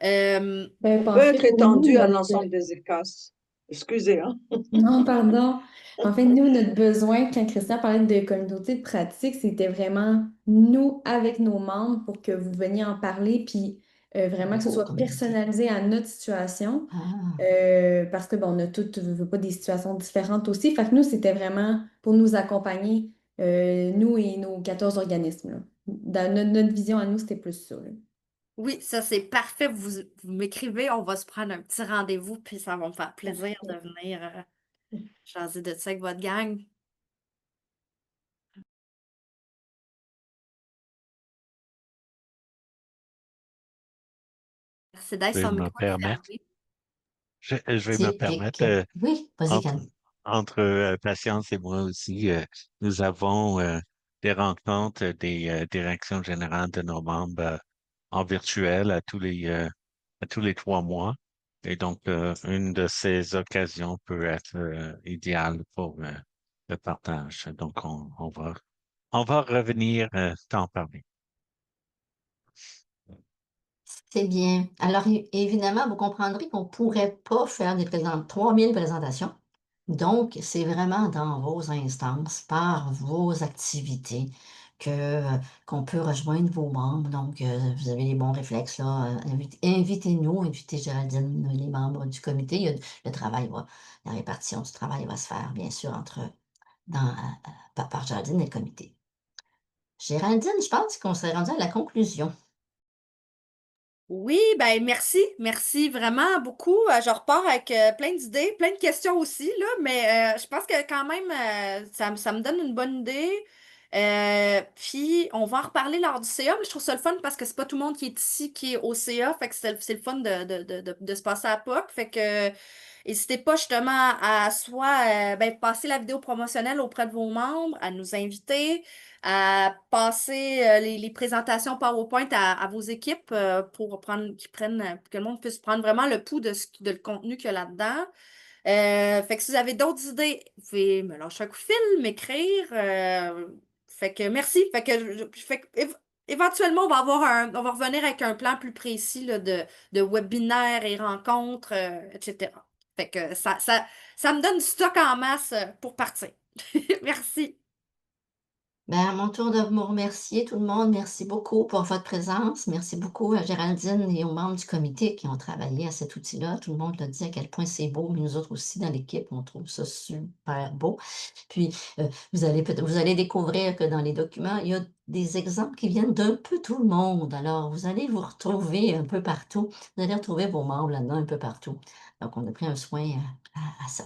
En Peut fait, être pour nous, étendu à l'ensemble des ECAS. Excusez, hein? non, pardon. En fait, nous, notre besoin, quand Christian parlait de communauté de pratique, c'était vraiment nous avec nos membres pour que vous veniez en parler, puis vraiment que ce Oh, soit communauté. personnalisé à notre situation, Ah, parce que bon, on a toutes, je veux pas, des situations différentes aussi. Fait que nous, c'était vraiment pour nous accompagner, nous et nos 14 organismes, là. Dans notre vision à nous, c'était plus ça, là. oui, ça, c'est parfait. Vous m'écrivez, on va se prendre un petit rendez-vous, puis ça va me faire plaisir de Parfait. venir jaser de ça avec votre gang. Mercedes, Je vais son me micro est permettre, fermé. je vais me permettre, typique. Oui, vas-y, entre, Can. entre Patience et moi aussi, nous avons des rencontres des directions générales de nos membres en virtuel à tous les 3 mois. Et donc, une de ces occasions peut être idéale pour le partage. Donc, on va revenir t'en parler. C'est bien. Alors, évidemment, vous comprendrez qu'on ne pourrait pas faire 3000 présentations. Donc, c'est vraiment dans vos instances, par vos activités, que, qu'on peut rejoindre vos membres. Donc, vous avez les bons réflexes, là. Invitez-nous, invitez Géraldine, les membres du comité. Le travail la répartition du travail va se faire, bien sûr, par Géraldine et le comité. Géraldine, je pense qu'on serait rendu à la conclusion. Oui, ben merci, merci vraiment beaucoup. Je repars avec plein d'idées, plein de questions aussi, là, mais je pense que quand même, ça me donne une bonne idée. Puis, on va en reparler lors du CA, mais je trouve ça le fun parce que c'est pas tout le monde qui est ici qui est au CA, fait que c'est le fun de se passer à POC. Fait que n'hésitez pas justement à soit passer la vidéo promotionnelle auprès de vos membres, à nous inviter, à passer les présentations PowerPoint à vos équipes pour que le monde puisse prendre vraiment le pouls de le contenu qu'il y a là-dedans. Fait que si vous avez d'autres idées, vous pouvez me lâcher un coup de fil, m'écrire. Fait que merci. Fait que, éventuellement, on va revenir avec un plan plus précis là, de webinaires et rencontres, etc. Fait que ça me donne du stock en masse pour partir. Merci. Ben, à mon tour de vous remercier tout le monde. Merci beaucoup pour votre présence. Merci beaucoup à Géraldine et aux membres du comité qui ont travaillé à cet outil-là. Tout le monde l'a dit à quel point c'est beau, mais nous autres aussi dans l'équipe, on trouve ça super beau. Puis, vous allez découvrir que dans les documents, il y a des exemples qui viennent d'un peu tout le monde. Alors, vous allez vous retrouver un peu partout. Vous allez retrouver vos membres là-dedans un peu partout. Donc, on a pris un soin à ça.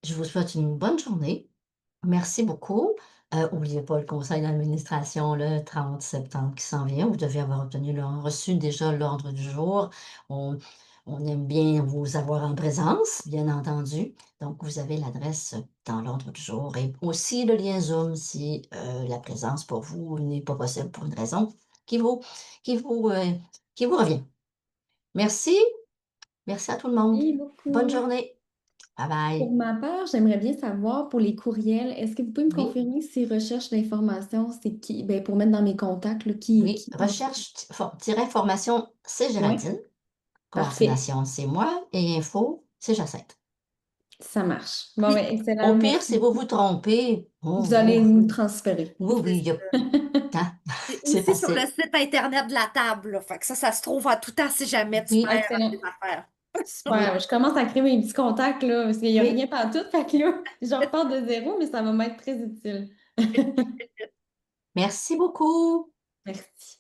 Je vous souhaite une bonne journée. Merci beaucoup. Oubliez pas le conseil d'administration le 30 septembre qui s'en vient. Vous devez avoir reçu déjà l'ordre du jour. On on aime bien vous avoir en présence, bien entendu. Donc, vous avez l'adresse dans l'ordre du jour et aussi le lien Zoom si, la présence pour vous n'est pas possible pour une raison qui vous qui vous, heu, qui vous revient. Merci, merci à tout le monde. Merci Bonne beaucoup. journée. Bye Pour bye. ma part, j'aimerais bien savoir pour les courriels, est-ce que vous pouvez me Oui, confirmer si recherche d'informations, c'est qui, ben, pour mettre dans mes contacts, là, qui, oui. qui Recherche-formation, c'est Oui, Géraldine. parfait. Coordination, c'est moi. Et info, c'est Jacinthe. Ça marche. Bon, Puis, ben, excellent. au pire, Merci si vous beaucoup. vous trompez, Vous allez nous transférer. oui, oui, hein, C'est c'est aussi sur le facile. site Internet de la table, là. Fait que ça se trouve à tout temps si jamais tu Oui, perds Excellent. tes affaires. oui, Super. Je commence à créer mes petits contacts, là, parce qu'il n'y a oui. rien partout. Fait que là, je repars de zéro, mais ça va m'être très utile. Merci beaucoup. Merci.